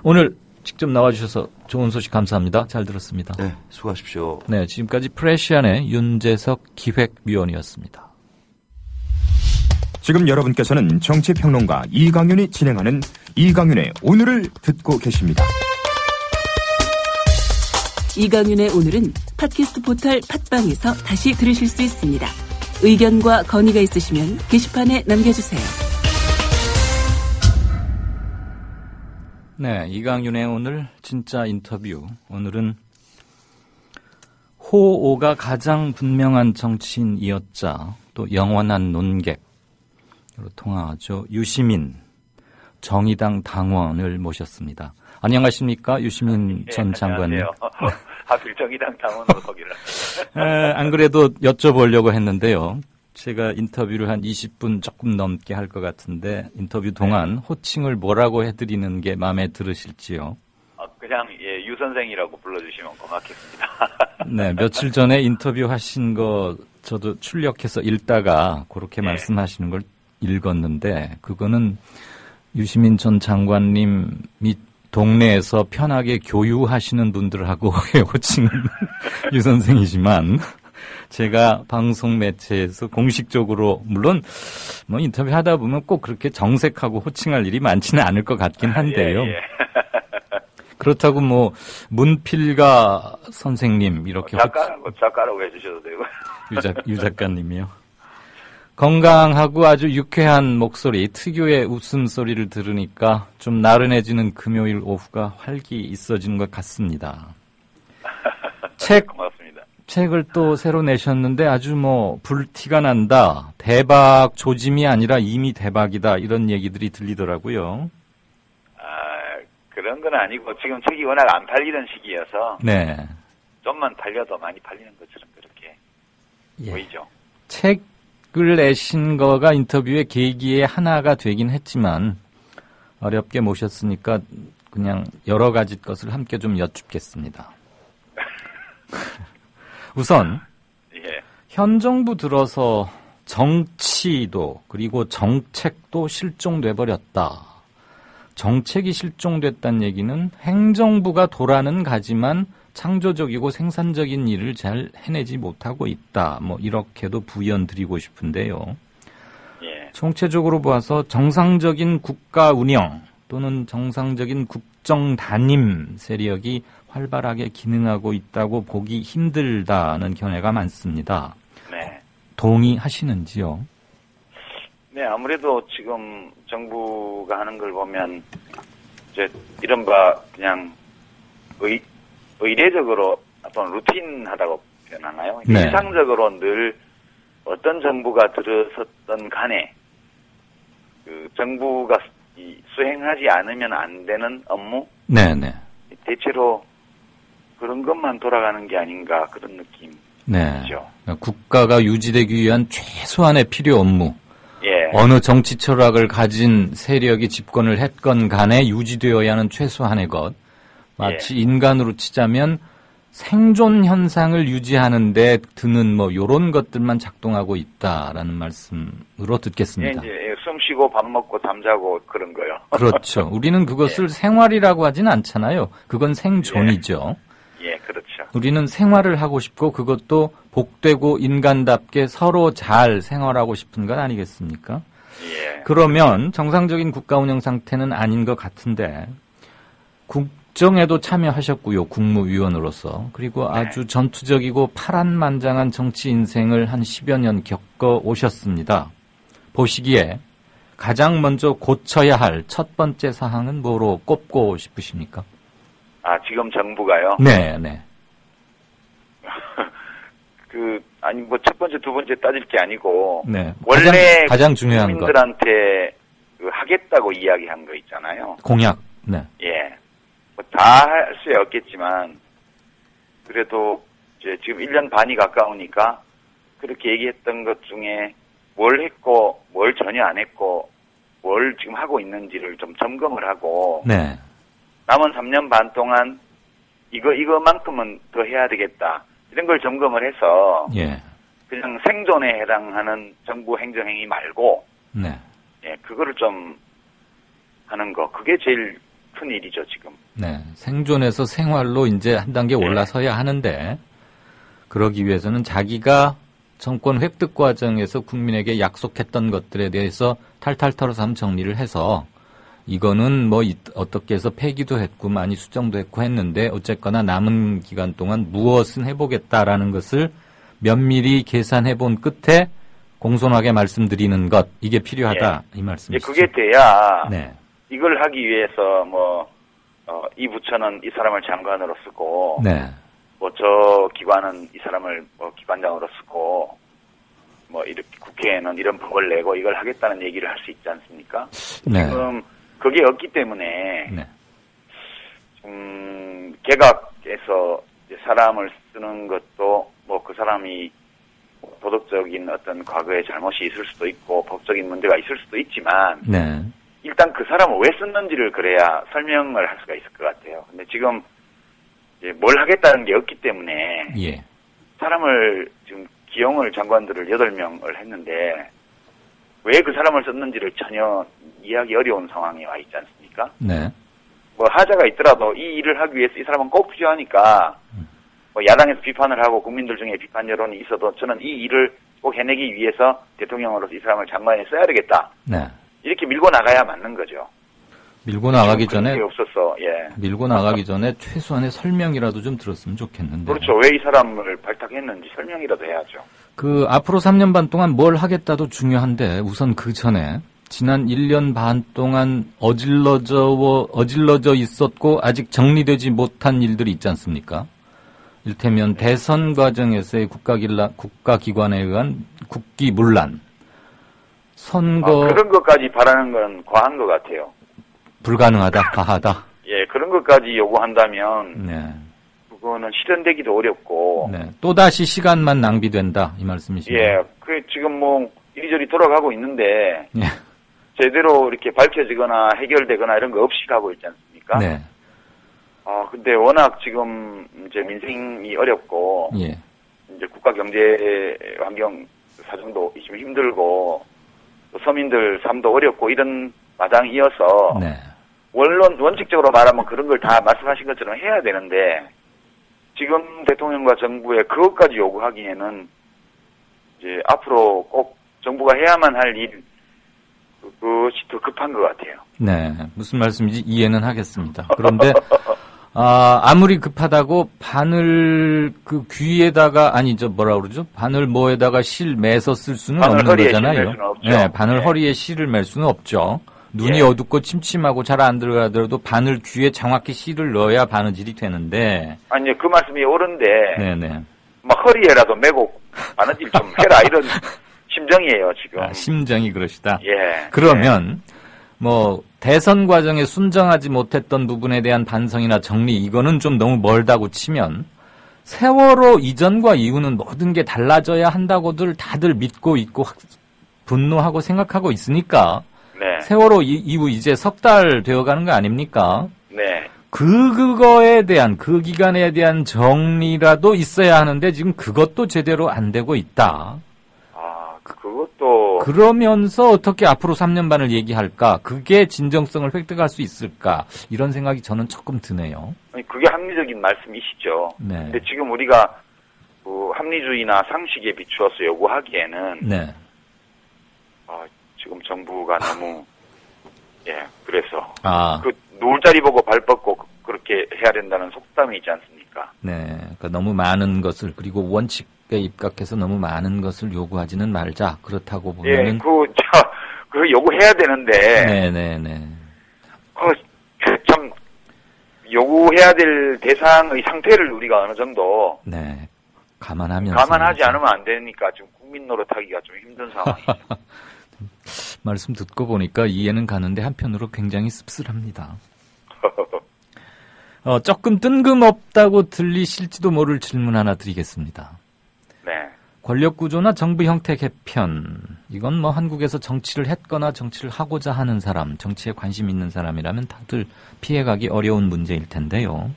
오늘 직접 나와주셔서 좋은 소식 감사합니다. 잘 들었습니다. 네, 수고하십시오. 네, 지금까지 프레시안의 윤재석 기획위원이었습니다. 지금 여러분께서는 정치평론가 이강윤이 진행하는 이강윤의 오늘을 듣고 계십니다. 이강윤의 오늘은 팟캐스트 포털 팟빵에서 다시 들으실 수 있습니다. 의견과 건의가 있으시면 게시판에 남겨주세요. 네, 이강윤의 오늘 진짜 인터뷰. 오늘은 호오가 가장 분명한 정치인이었자 또 영원한 논객으로 통하죠. 유시민 정의당 당원을 모셨습니다. 안녕하십니까, 유시민 전 장관님. 안녕하세요. 하필 정의당 당원으로 거기를. 안 그래도 여쭤보려고 했는데요. 제가 인터뷰를 한 20분 조금 넘게 할 것 같은데 인터뷰 동안 호칭을 뭐라고 해드리는 게 마음에 들으실지요? 그냥 유 선생이라고 불러주시면 고맙겠습니다. 네, 며칠 전에 인터뷰하신 거 저도 출력해서 읽다가 그렇게 말씀하시는 걸 읽었는데 그거는 유시민 전 장관님이 동네에서 편하게 교유하시는 분들하고의 호칭은 유 선생이지만 제가 방송 매체에서 공식적으로 물론 뭐 인터뷰 하다 보면 꼭 그렇게 정색하고 호칭할 일이 많지는 않을 것 같긴 한데요. 그렇다고 뭐 문필가 선생님 이렇게 작가라고 해주셔도 되고 유 작가님이요. 건강하고 아주 유쾌한 목소리, 특유의 웃음소리를 들으니까 좀 나른해지는 금요일 오후가 활기 있어지는 것 같습니다. 고맙습니다. 책을 또 새로 내셨는데 아주 뭐 불티가 난다. 대박 조짐이 아니라 이미 대박이다. 이런 얘기들이 들리더라고요. 그런 건 아니고 지금 책이 워낙 안 팔리던 시기여서 네. 좀만 팔려도 많이 팔리는 것처럼 그렇게 보이죠. 책을 내신 거가 인터뷰의 계기의 하나가 되긴 했지만 어렵게 모셨으니까 그냥 여러 가지 것을 함께 좀 여쭙겠습니다. 우선 현 정부 들어서 정치도 그리고 정책도 실종돼 버렸다. 정책이 실종됐다는 얘기는 행정부가 돌아는 가지만 창조적이고 생산적인 일을 잘 해내지 못하고 있다. 뭐 이렇게도 부연 드리고 싶은데요. 총체적으로 봐서 정상적인 국가 운영 또는 정상적인 국정 단임 세력이 활발하게 기능하고 있다고 보기 힘들다는 견해가 많습니다. 네. 동의하시는지요? 네, 아무래도 지금 정부가 하는 걸 보면 이제 이른바 그냥 의례적으로 또는 루틴하다고 표현하나요? 네. 일상적으로 늘 어떤 정부가 들어섰던 간에 그 정부가 수행하지 않으면 안 되는 업무? 네네. 대체로 그런 것만 돌아가는 게 아닌가 그런 느낌이죠. 네. 국가가 유지되기 위한 최소한의 필요 업무. 예. 어느 정치 철학을 가진 세력이 집권을 했건 간에 유지되어야 하는 최소한의 것. 마치 인간으로 치자면 생존 현상을 유지하는 데 드는 뭐 요런 것들만 작동하고 있다라는 말씀으로 듣겠습니다. 이제 숨 쉬고 밥 먹고 잠자고 그런 거요. 그렇죠. 우리는 그것을 생활이라고 하진 않잖아요. 그건 생존이죠. 예, 그렇죠. 우리는 생활을 하고 싶고 그것도 복되고 인간답게 서로 잘 생활하고 싶은 것 아니겠습니까? 그러면 정상적인 국가 운영 상태는 아닌 것 같은데 국정에도 참여하셨고요. 국무위원으로서. 그리고 아주 전투적이고 파란만장한 정치 인생을 한 10여 년 겪어 오셨습니다. 보시기에 가장 먼저 고쳐야 할 첫 번째 사항은 뭐로 꼽고 싶으십니까? 지금 정부가요? 네. 아니, 뭐, 첫 번째, 두 번째 따질 게 아니고. 네. 원래 가장 중요한 것. 국민들한테 하겠다고 이야기한 거 있잖아요. 공약. 네. 예. 뭐 다 할 수 없겠지만, 그래도 이제 지금 1년 반이 가까우니까 그렇게 얘기했던 것 중에 뭘 했고, 뭘 전혀 안 했고, 뭘 지금 하고 있는지를 좀 점검을 하고. 네. 남은 3년 반 동안 이거만큼은 더 해야 되겠다. 이런 걸 점검을 해서 그냥 생존에 해당하는 정부 행정행위 말고 그거를 좀 하는 거. 그게 제일 큰 일이죠, 지금. 네. 생존에서 생활로 이제 한 단계 올라서야 하는데 그러기 위해서는 자기가 정권 획득 과정에서 국민에게 약속했던 것들에 대해서 탈탈 털어서 한번 정리를 해서 이거는 뭐 어떻게 해서 폐기도 했고 많이 수정도 했고 했는데 어쨌거나 남은 기간 동안 무엇은 해보겠다라는 것을 면밀히 계산해 본 끝에 공손하게 말씀드리는 것 이게 필요하다 이 말씀이시죠. 그게 돼야 이걸 하기 위해서 이 부처는 이 사람을 장관으로 쓰고 뭐 저 기관은 이 사람을 뭐 기관장으로 쓰고 뭐 이렇게 국회에는 이런 법을 내고 이걸 하겠다는 얘기를 할 수 있지 않습니까? 지금 그게 없기 때문에 개각에서 사람을 쓰는 것도 뭐 그 사람이 도덕적인 어떤 과거의 잘못이 있을 수도 있고 법적인 문제가 있을 수도 있지만 일단 그 사람을 왜 썼는지를 그래야 설명을 할 수가 있을 것 같아요. 근데 지금 이제 뭘 하겠다는 게 없기 때문에 사람을 지금 기용을 장관들을 8명을 했는데 왜 그 사람을 썼는지를 전혀 이해하기 어려운 상황에 와 있지 않습니까? 네. 뭐 하자가 있더라도 이 일을 하기 위해서 이 사람은 꼭 필요하니까 뭐 야당에서 비판을 하고 국민들 중에 비판 여론이 있어도 저는 이 일을 꼭 해내기 위해서 대통령으로서 이 사람을 장관에 써야 되겠다. 네. 이렇게 밀고 나가야 맞는 거죠. 밀고 나가기 전에 없었어. 예. 밀고 나가기 전에 최소한의 설명이라도 좀 들었으면 좋겠는데. 그렇죠. 왜 이 사람을 발탁했는지 설명이라도 해야죠. 그 앞으로 3년 반 동안 뭘 하겠다도 중요한데 우선 그 전에 지난 1년 반 동안 어질러져 있었고 아직 정리되지 못한 일들이 있지 않습니까? 일테면 대선 과정에서의 국가기관에 의한 국기문란, 선거 그런 것까지 바라는 건 과한 것 같아요. 불가능하다, 과하다. 예, 그런 것까지 요구한다면 네. 그거는 실현되기도 어렵고. 네. 또 다시 시간만 낭비된다 이 말씀이시죠? 예, 그 지금 뭐 이리저리 돌아가고 있는데 예. 제대로 이렇게 밝혀지거나 해결되거나 이런 거 없이 가고 있지 않습니까? 네. 근데 워낙 지금 이제 민생이 어렵고 예. 이제 국가 경제 환경 사정도 지금 힘들고 또 서민들 삶도 어렵고 이런 마당이어서 네. 원칙적으로 말하면 그런 걸 다 말씀하신 것처럼 해야 되는데 지금 대통령과 정부에 그것까지 요구하기에는 이제 앞으로 꼭 정부가 해야만 할 일 그것이 더 급한 것 같아요. 네, 무슨 말씀인지 이해는 하겠습니다. 그런데 아무리 급하다고 바늘 그 귀에다가 바늘 뭐에다가 실 매서 쓸 수는 없는 거잖아요. 네, 바늘 허리에 실을 맬 수는 없죠. 눈이 어둡고 침침하고 잘 안 들어가더라도 바늘 귀에 정확히 실을 넣어야 바느질이 되는데. 아니요, 그 말씀이 옳은데. 네네. 막 허리에라도 메고 바느질 좀 해라 이런 심정이에요 지금. 심정이 그러시다. 예. 그러면 뭐 대선 과정에 순정하지 못했던 부분에 대한 반성이나 정리 이거는 좀 너무 멀다고 치면 세월호 이전과 이후는 모든 게 달라져야 한다고들 다들 믿고 있고 분노하고 생각하고 있으니까. 네. 세월호 이후 이제 석 달 되어가는 거 아닙니까? 네. 그거에 대한 그 기간에 대한 정리라도 있어야 하는데 지금 그것도 제대로 안 되고 있다. 그것도 그러면서 어떻게 앞으로 3년 반을 얘기할까? 그게 진정성을 획득할 수 있을까? 이런 생각이 저는 조금 드네요. 아니, 그게 합리적인 말씀이시죠. 네. 근데 지금 우리가 그 합리주의나 상식에 비추어서 요구하기에는 네. 지금 정부가 너무 그래서 그 놀자리 보고 발 뻗고 그렇게 해야 된다는 속담이 있지 않습니까? 네, 그러니까 너무 많은 것을 그리고 원칙에 입각해서 너무 많은 것을 요구하지는 말자. 그렇다고 보면은 그 요구해야 되는데. 네네네. 참 요구해야 될 대상의 상태를 우리가 어느 정도 감안하지 않으면 안 되니까 지금 국민 노릇하기가 좀 힘든 상황이에요. 말씀 듣고 보니까 이해는 가는데 한편으로 굉장히 씁쓸합니다. 조금 뜬금없다고 들리실지도 모를 질문 하나 드리겠습니다. 네. 권력구조나 정부 형태 개편, 이건 뭐 한국에서 정치를 했거나 정치를 하고자 하는 사람, 정치에 관심 있는 사람이라면 다들 피해가기 어려운 문제일 텐데요.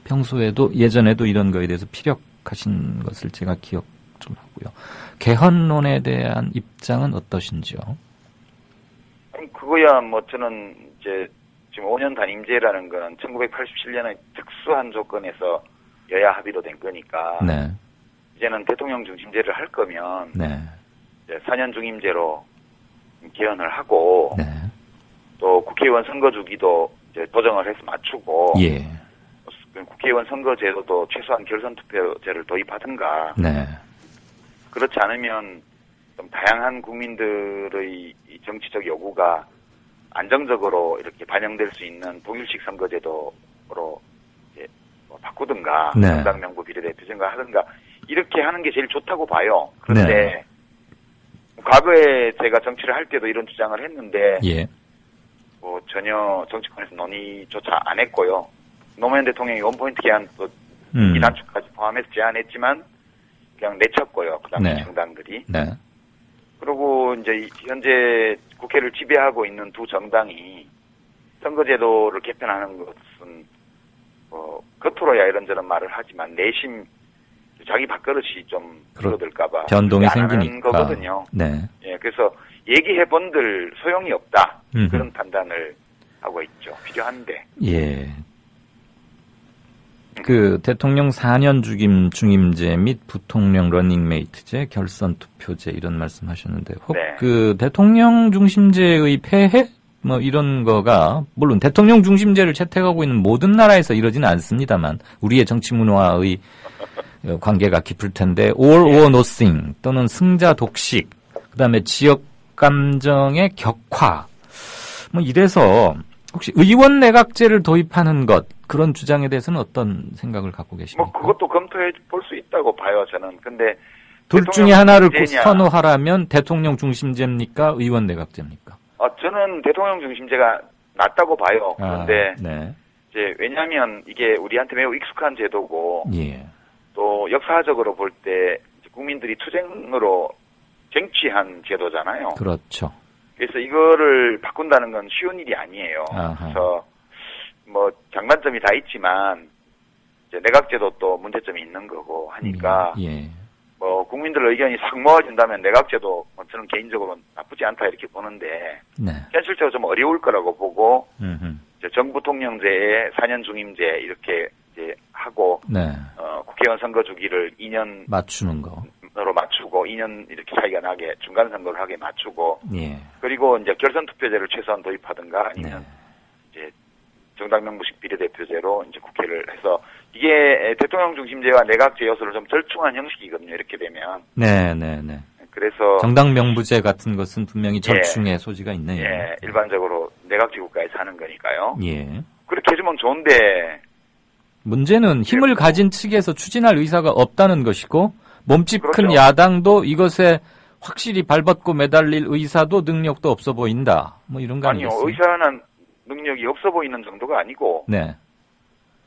평소에도 예전에도 이런 거에 대해서 피력하신 것을 제가 기억 좀 하고요. 개헌론에 대한 입장은 어떠신지요? 그거야 뭐 저는 이제 지금 5년 단임제라는 건 1987년의 특수한 조건에서 여야 합의로 된 거니까 네. 이제는 대통령 중심제를 할 거면 네. 이제 4년 중임제로 개헌을 하고 네. 또 국회의원 선거 주기도 이제 도정을 해서 맞추고 예. 국회의원 선거제도도 최소한 결선 투표제를 도입하든가 네. 그렇지 않으면 좀 다양한 국민들의 정치적 요구가 안정적으로 이렇게 반영될 수 있는 독일식 선거제도로 이제 뭐 바꾸든가 네. 정당 명부 비례대표제인가 하든가 이렇게 하는 게 제일 좋다고 봐요. 그런데 네. 과거에 제가 정치를 할 때도 이런 주장을 했는데 뭐 전혀 정치권에서 논의조차 안 했고요. 노무현 대통령이 원포인트 개헌도 이단축까지 포함해서 제안했지만 그냥 내쳤고요. 그 당시 정당들이. 네. 그리고 이제 현재 국회를 지배하고 있는 두 정당이 선거제도를 개편하는 것은 겉으로야 이런저런 말을 하지만 내심 자기 밥그릇이 좀 줄어들까봐 변동이 생기니까 거거든요. 네. 예, 그래서 얘기해본들 소용이 없다 그런 판단을 하고 있죠. 필요한데. 예. 그 대통령 4년 중임제 및 부통령 러닝메이트제, 결선 투표제 이런 말씀하셨는데 혹 그 대통령 중심제의 폐해 뭐 이런 거가 물론 대통령 중심제를 채택하고 있는 모든 나라에서 이러지는 않습니다만 우리의 정치 문화의 관계가 깊을 텐데 all or nothing 또는 승자 독식 그다음에 지역 감정의 격화 뭐 이래서 혹시 의원 내각제를 도입하는 것 그런 주장에 대해서는 어떤 생각을 갖고 계십니까? 뭐 그것도 검토해 볼 수 있다고 봐요 저는. 근데 둘 중에 하나를 꼭 선호하라면 대통령 중심제입니까? 의원 내각제입니까? 저는 대통령 중심제가 낫다고 봐요. 그런데 네. 이제 왜냐하면 이게 우리한테 매우 익숙한 제도고 예. 또 역사적으로 볼 때 국민들이 투쟁으로 쟁취한 제도잖아요. 그렇죠. 그래서 이거를 바꾼다는 건 쉬운 일이 아니에요. 그래서 뭐 장단점이 다 있지만 이제 내각제도 또 문제점이 있는 거고 하니까 예. 뭐 국민들 의견이 싹 모아진다면 내각제도 저는 개인적으로 나쁘지 않다 이렇게 보는데 네. 현실적으로 좀 어려울 거라고 보고 이제 정부 통령제에 4년 중임제 이렇게 이제 하고 네. 국회의원 선거 주기를 2년 맞추는 거. 으로 맞추고 2년 이렇게 차이가 나게 중간 선거를 하게 맞추고 예. 그리고 이제 결선 투표제를 최소한 도입하든가 아니면 이제 정당 명부식 비례대표제로 이제 국회를 해서 이게 대통령 중심제와 내각제 요소를 좀 절충한 형식이거든요. 이렇게 되면. 네. 그래서 정당 명부제 같은 것은 분명히 절충의 소지가 있네요. 예, 일반적으로 내각제 국가에서 하는 거니까요. 예. 그렇게 해주면 좋은데 문제는 힘을 가진 측에서 추진할 의사가 없다는 것이고 몸집 큰 그렇죠. 야당도 이것에 확실히 발벗고 매달릴 의사도 능력도 없어 보인다. 뭐 이런 거 아니겠어요? 아니요. 의사는 능력이 없어 보이는 정도가 아니고 네.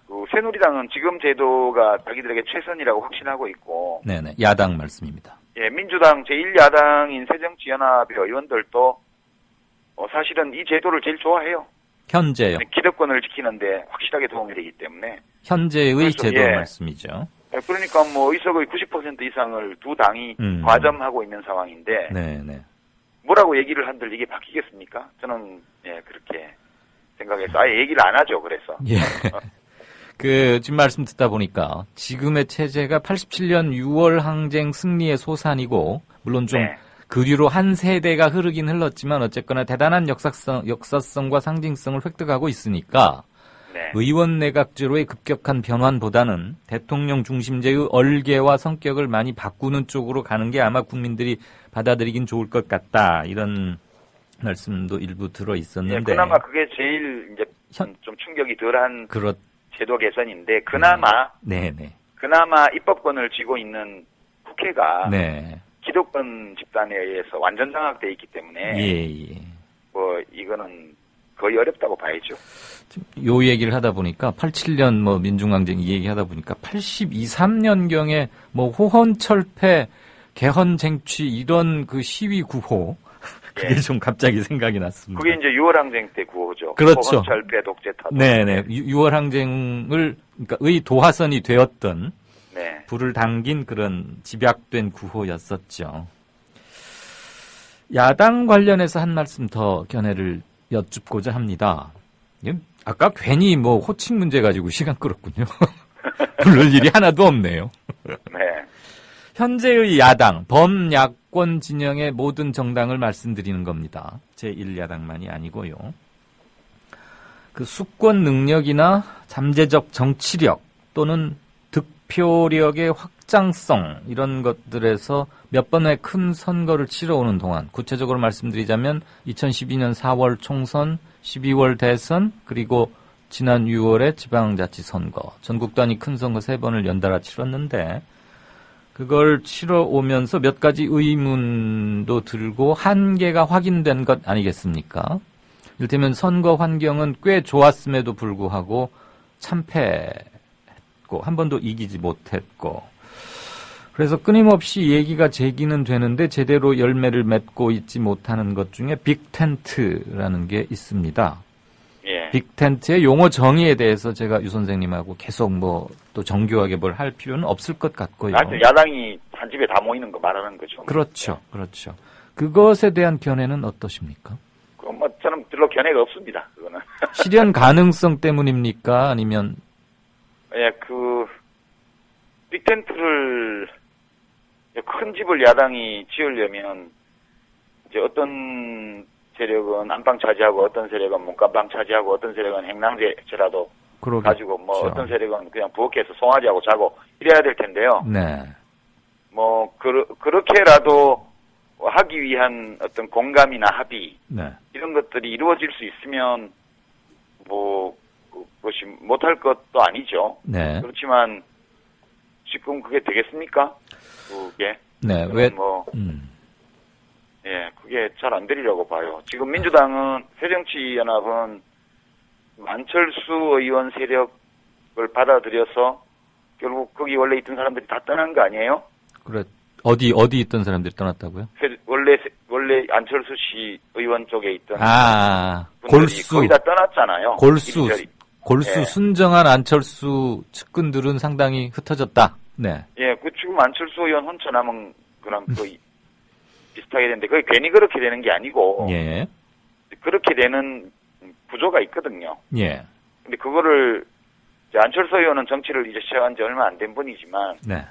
그 새누리당은 지금 제도가 자기들에게 최선이라고 확신하고 있고 네네. 야당 말씀입니다. 예, 민주당 제1야당인 새정치연합의 의원들도 사실은 이 제도를 제일 좋아해요. 현재요. 기득권을 지키는데 확실하게 도움이 되기 때문에. 현재의 제도 말씀이죠. 그러니까 뭐 의석의 90% 이상을 두 당이 과점하고 있는 상황인데 네네. 뭐라고 얘기를 한들 이게 바뀌겠습니까? 저는 그렇게 생각해서 아예 얘기를 안 하죠. 그래서. 예. 지금 말씀 듣다 보니까 지금의 체제가 87년 6월 항쟁 승리의 소산이고 물론 좀 그 뒤로 한 세대가 흐르긴 흘렀지만 어쨌거나 대단한 역사성과 상징성을 획득하고 있으니까 의원 내각제로의 급격한 변환보다는 대통령 중심제의 얼개와 성격을 많이 바꾸는 쪽으로 가는 게 아마 국민들이 받아들이긴 좋을 것 같다. 이런 말씀도 일부 들어 있었는데. 그나마 그게 제일 이제 좀 충격이 덜한 제도 개선인데 그나마 입법권을 쥐고 있는 국회가 기득권 집단에 의해서 완전 장악돼 있기 때문에 뭐 이거는 거의 어렵다고 봐야죠. 요 얘기를 하다 보니까 87년 뭐 민중항쟁 이 얘기 하다 보니까 82, 3년경에 뭐 호헌철폐, 개헌쟁취 이런 그 시위 구호 그게 좀 갑자기 생각이 났습니다. 그게 이제 6월항쟁 때 구호죠. 그렇죠. 호헌철폐, 독재 타도. 네네. 6월항쟁을 그러니까 의 도화선이 되었던 불을 당긴 그런 집약된 구호였었죠. 야당 관련해서 한 말씀 더 견해를 여쭙고자 합니다. 아까 괜히 뭐 호칭 문제 가지고 시간 끌었군요. 부를 일이 하나도 없네요. 현재의 야당, 범야권 진영의 모든 정당을 말씀드리는 겁니다. 제1야당만이 아니고요. 그 수권 능력이나 잠재적 정치력 또는 득표력의 확장성 이런 것들에서 몇 번의 큰 선거를 치러오는 동안 구체적으로 말씀드리자면 2012년 4월 총선, 12월 대선 그리고 지난 6월에 지방자치선거 전국 단위 큰 선거 3번을 연달아 치렀는데 그걸 치러오면서 몇 가지 의문도 들고 한계가 확인된 것 아니겠습니까? 이를테면 선거 환경은 꽤 좋았음에도 불구하고 참패했고 한 번도 이기지 못했고 그래서 끊임없이 얘기가 제기는 되는데 제대로 열매를 맺고 있지 못하는 것 중에 빅텐트라는 게 있습니다. 빅텐트의 용어 정의에 대해서 제가 유 선생님하고 계속 뭐 또 정교하게 뭘 할 필요는 없을 것 같고요. 야당이 한 집에 다 모이는 거 말하는 거죠. 그렇죠. 그렇죠. 그것에 대한 견해는 어떠십니까? 그건 뭐 저는 별로 견해가 없습니다. 그거는. 실현 가능성 때문입니까? 아니면 예, 빅텐트를 큰 집을 야당이 지으려면 이제 어떤 세력은 안방 차지하고 어떤 세력은 문간방 차지하고 어떤 세력은 행랑제라도 가지고 뭐 어떤 세력은 그냥 부엌에서 송아지하고 자고 이래야 될 텐데요. 네. 뭐 그렇게라도 하기 위한 어떤 공감이나 합의 네. 이런 것들이 이루어질 수 있으면 뭐 그것이 못할 것도 아니죠. 네. 그렇지만 지금 그게 되겠습니까? 그게 네. 왜 예, 그게 잘 안 되리라고 봐요. 지금 민주당은 새정치연합은 안철수 의원 세력을 받아들여서 결국 거기 원래 있던 사람들이 다 떠난 거 아니에요? 그래. 어디 있던 사람들이 떠났다고요? 원래 안철수 씨 의원 쪽에 있던 골수 거의 다 떠났잖아요. 골수 예. 순정한 안철수 측근들은 상당히 흩어졌다. 네. 예, 지금 안철수 의원 혼자 남은 그런 거의 비슷하게 되는데 그게 괜히 그렇게 되는 게 아니고 예. 그렇게 되는 구조가 있거든요. 예. 근데 그거를 이제 안철수 의원은 정치를 이제 시작한 지 얼마 안 된 분이지만 네.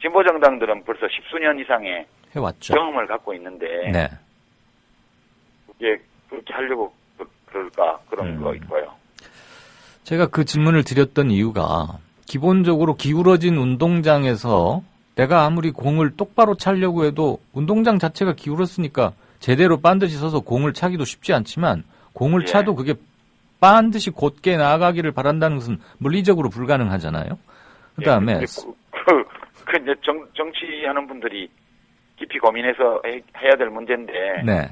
진보 정당들은 벌써 10수년 이상의 해왔죠. 경험을 갖고 있는데 네. 그게 그렇게 하려고 그럴까 그런 거 있고요. 제가 그 질문을 드렸던 이유가 기본적으로 기울어진 운동장에서 내가 아무리 공을 똑바로 차려고 해도 운동장 자체가 기울었으니까 제대로 반드시 서서 공을 차기도 쉽지 않지만 공을 차도 그게 반드시 곧게 나아가기를 바란다는 것은 물리적으로 불가능하잖아요. 그다음에 그 이제 정치하는 분들이 깊이 고민해서 해야 될 문제인데. 네.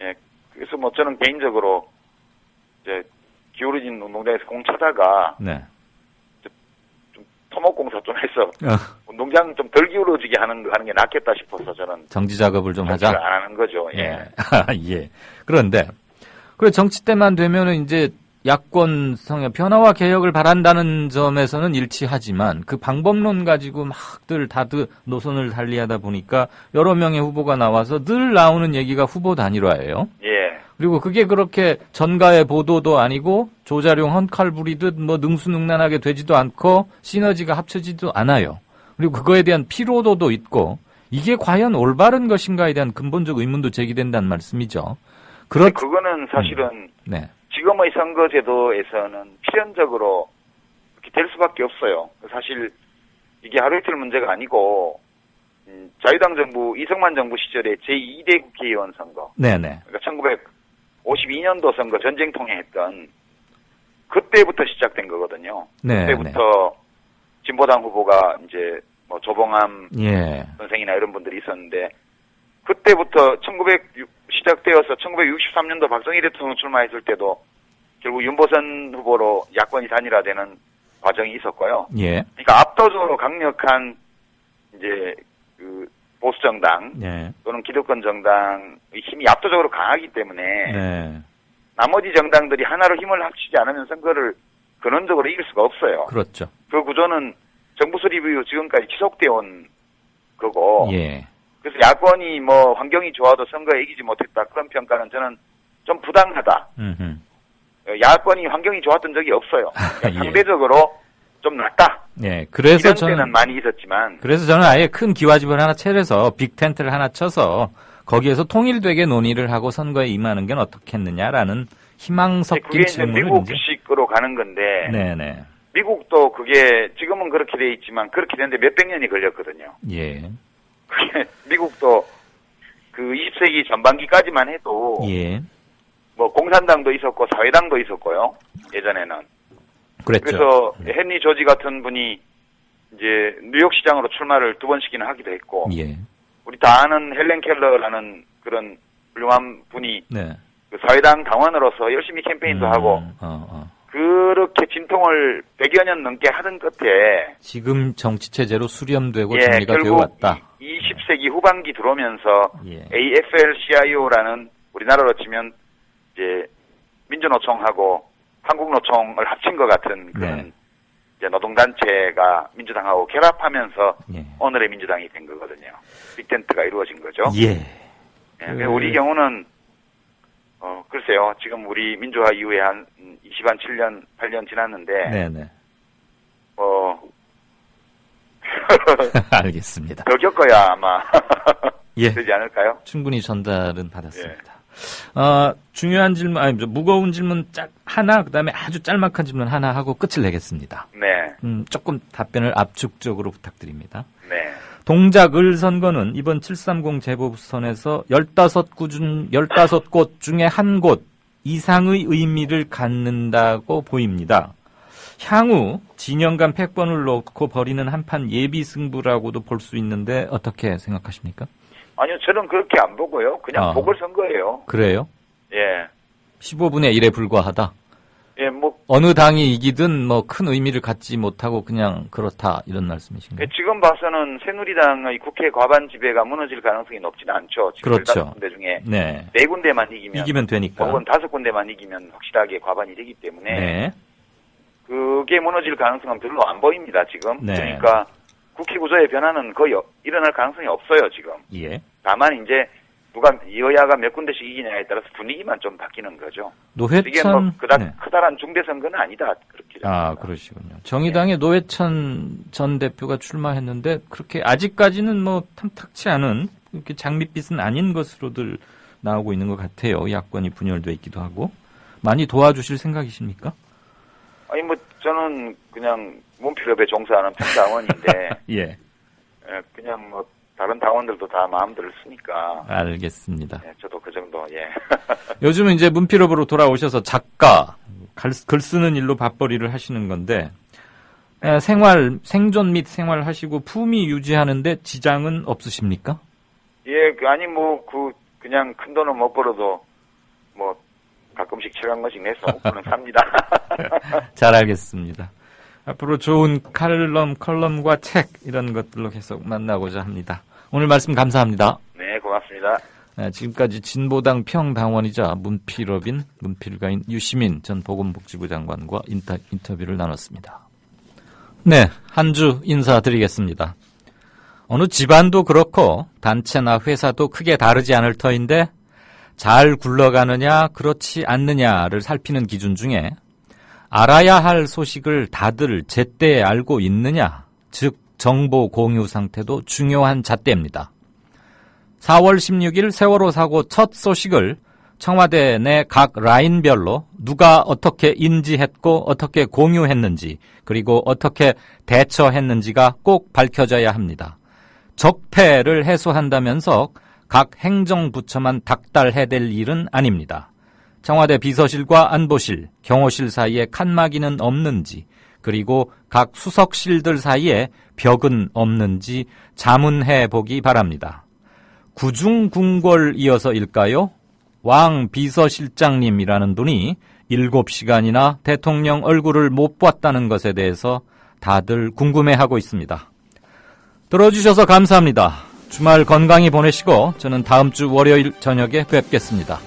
예. 그래서 뭐 저는 개인적으로 이제 기울어진 운동장에서 공 차다가 네. 좀 토목공사 좀 해서 운동장 좀 덜 기울어지게 하는 게 낫겠다 싶어서 저는 정지 작업을 좀 하자. 안 하는 거죠. 예. 예. 그런데 그래 정치 때만 되면은 이제 야권 성향 변화와 개혁을 바란다는 점에서는 일치하지만 그 방법론 가지고 막들 다들 노선을 달리하다 보니까 여러 명의 후보가 나와서 늘 나오는 얘기가 후보 단일화예요. 예. 그리고 그게 그렇게 전가의 보도도 아니고 조자룡 헌칼 부리듯 뭐 능수능란하게 되지도 않고 시너지가 합쳐지지도 않아요. 그리고 그거에 대한 피로도도 있고 이게 과연 올바른 것인가에 대한 근본적 의문도 제기된다는 말씀이죠. 그거는 사실은 네. 지금의 선거제도에서는 필연적으로 그렇게 될 수밖에 없어요. 사실 이게 하루 이틀 문제가 아니고 자유당 정부 이승만 정부 시절에 제2대 국회의원 선거, 네네. 그러니까 1952년도 선거 전쟁통에 했던 그때부터 시작된 거거든요. 네, 그때부터 진보당 후보가 이제 뭐 조봉암 예. 선생이나 이런 분들이 있었는데 그때부터 시작되어서 1963년도 박정희 대통령 출마했을 때도 결국 윤보선 후보로 야권이 단일화되는 과정이 있었고요. 예. 그러니까 압도적으로 강력한 이제 그 보수 정당 예. 또는 기득권 정당의 힘이 압도적으로 강하기 때문에 네. 나머지 정당들이 하나로 힘을 합치지 않으면 선거를 근원적으로 이길 수가 없어요. 그렇죠. 그 구조는 정부 수립 이후 지금까지 지속되어 온 거고. 예. 그래서 야권이 뭐 환경이 좋아도 선거에 이기지 못했다 그런 평가는 저는 좀 부당하다. 야권이 환경이 좋았던 적이 없어요. 그러니까 예. 상대적으로 좀 낫다. 네, 그래서 이런 때는 많이 있었지만. 그래서 저는 아예 큰 기와집을 하나 차려서 빅텐트를 하나 쳐서 거기에서 통일되게 논의를 하고 선거에 임하는 게 어떻겠느냐라는 희망 섞인 질문을 그게 이제 미국식으로 가는 건데. 네네. 미국도 그게 지금은 그렇게 돼 있지만 그렇게 되는데 몇백 년이 걸렸거든요. 예. 미국도 그 20세기 전반기까지만 해도 예. 뭐 공산당도 있었고 사회당도 있었고요. 예전에는. 그랬죠. 그래서 헨리 조지 같은 분이 이제 뉴욕시장으로 출마를 2번씩이나 하기도 했고. 예. 우리 다 아는 헬렌 켈러라는 그런 훌륭한 분이 네. 그 사회당 당원으로서 열심히 캠페인도 하고 그렇게 진통을 100여 년 넘게 하던 끝에 지금 정치체제로 수렴되고 정리가 되어 왔다. 20세기 후반기 들어오면서 AFL-CIO라는 우리나라로 치면 이제 민주노총하고 한국노총을 합친 것 같은 그런 이제 노동단체가 민주당하고 결합하면서 오늘의 민주당이 된 거거든요. 빅텐트가 이루어진 거죠. 우리 경우는 글쎄요. 지금 우리 민주화 이후에 한 27년, 8년 지났는데 알겠습니다. 더 겪어야 아마 되지 않을까요? 충분히 전달은 받았습니다. 중요한 질문, 무거운 질문 하나, 그 다음에 아주 짤막한 질문 하나 하고 끝을 내겠습니다. 조금 답변을 압축적으로 부탁드립니다. 동작을 선거는 이번 730 재보선에서 15곳 중에 한 곳 이상의 의미를 갖는다고 보입니다. 향후 진영 간 패권을 놓고 벌이는 한판 예비 승부라고도 볼 수 있는데 어떻게 생각하십니까? 아니요, 저는 그렇게 안 보고요. 그냥 보궐선거예요. 그래요? 15분의 1에 불과하다? 뭐. 어느 당이 이기든 큰 의미를 갖지 못하고 그냥 그렇다, 이런 말씀이신가요? 지금 봐서는 새누리당의 국회 과반 지배가 무너질 가능성이 높지는 않죠. 지금 그렇죠. 15군데 중에 4군데만 이기면 되니까. 혹은 5군데만 이기면 확실하게 과반이 되기 때문에 그게 무너질 가능성은 별로 안 보입니다, 지금. 그러니까 국회 구조의 변화는 거의 일어날 가능성이 없어요, 지금. 다만 이제 누가 여야가 몇 군데씩 이기냐에 따라서 분위기만 좀 바뀌는 거죠. 이게 그닥 크다란 중대 선거는 아니다, 그렇게. 그러시군요. 정의당의 노회찬 전 대표가 출마했는데 그렇게 아직까지는 탐탁치 않은 이렇게 장밋빛은 아닌 것으로들 나오고 있는 것 같아요. 야권이 분열돼 있기도 하고. 많이 도와주실 생각이십니까? 아니 저는 그냥 문필업에 종사하는 평당원인데 그냥 다른 당원들도 다 마음대로 쓰니까. 알겠습니다. 저도 그 정도. 요즘은 이제 문필업으로 돌아오셔서 작가, 글 쓰는 일로 밥벌이를 하시는 건데 생존 및 생활하시고 품위 유지하는데 지장은 없으십니까? 아니 그냥 큰 돈은 못 벌어도 가끔씩 7원씩 내서 그는 삽니다. 잘 알겠습니다. 앞으로 좋은 컬럼과 책 이런 것들로 계속 만나고자 합니다. 오늘 말씀 감사합니다. 네, 고맙습니다. 지금까지 진보당 평당원이자 문필가인 유시민 전 보건복지부 장관과 인터뷰를 나눴습니다. 한 주 인사드리겠습니다. 어느 집안도 그렇고 단체나 회사도 크게 다르지 않을 터인데 잘 굴러가느냐 그렇지 않느냐를 살피는 기준 중에 알아야 할 소식을 다들 제때 알고 있느냐, 즉 정보 공유 상태도 중요한 잣대입니다. 4월 16일 세월호 사고 첫 소식을 청와대 내 각 라인별로 누가 어떻게 인지했고 어떻게 공유했는지 그리고 어떻게 대처했는지가 꼭 밝혀져야 합니다. 적폐를 해소한다면서 각 행정부처만 닥달해댈 일은 아닙니다. 청와대 비서실과 안보실, 경호실 사이에 칸막이는 없는지 그리고 각 수석실들 사이에 벽은 없는지 자문해 보기 바랍니다. 구중궁궐이어서일까요? 왕 비서실장님이라는 분이 7시간이나 대통령 얼굴을 못 봤다는 것에 대해서 다들 궁금해하고 있습니다. 들어주셔서 감사합니다. 주말 건강히 보내시고 저는 다음 주 월요일 저녁에 뵙겠습니다.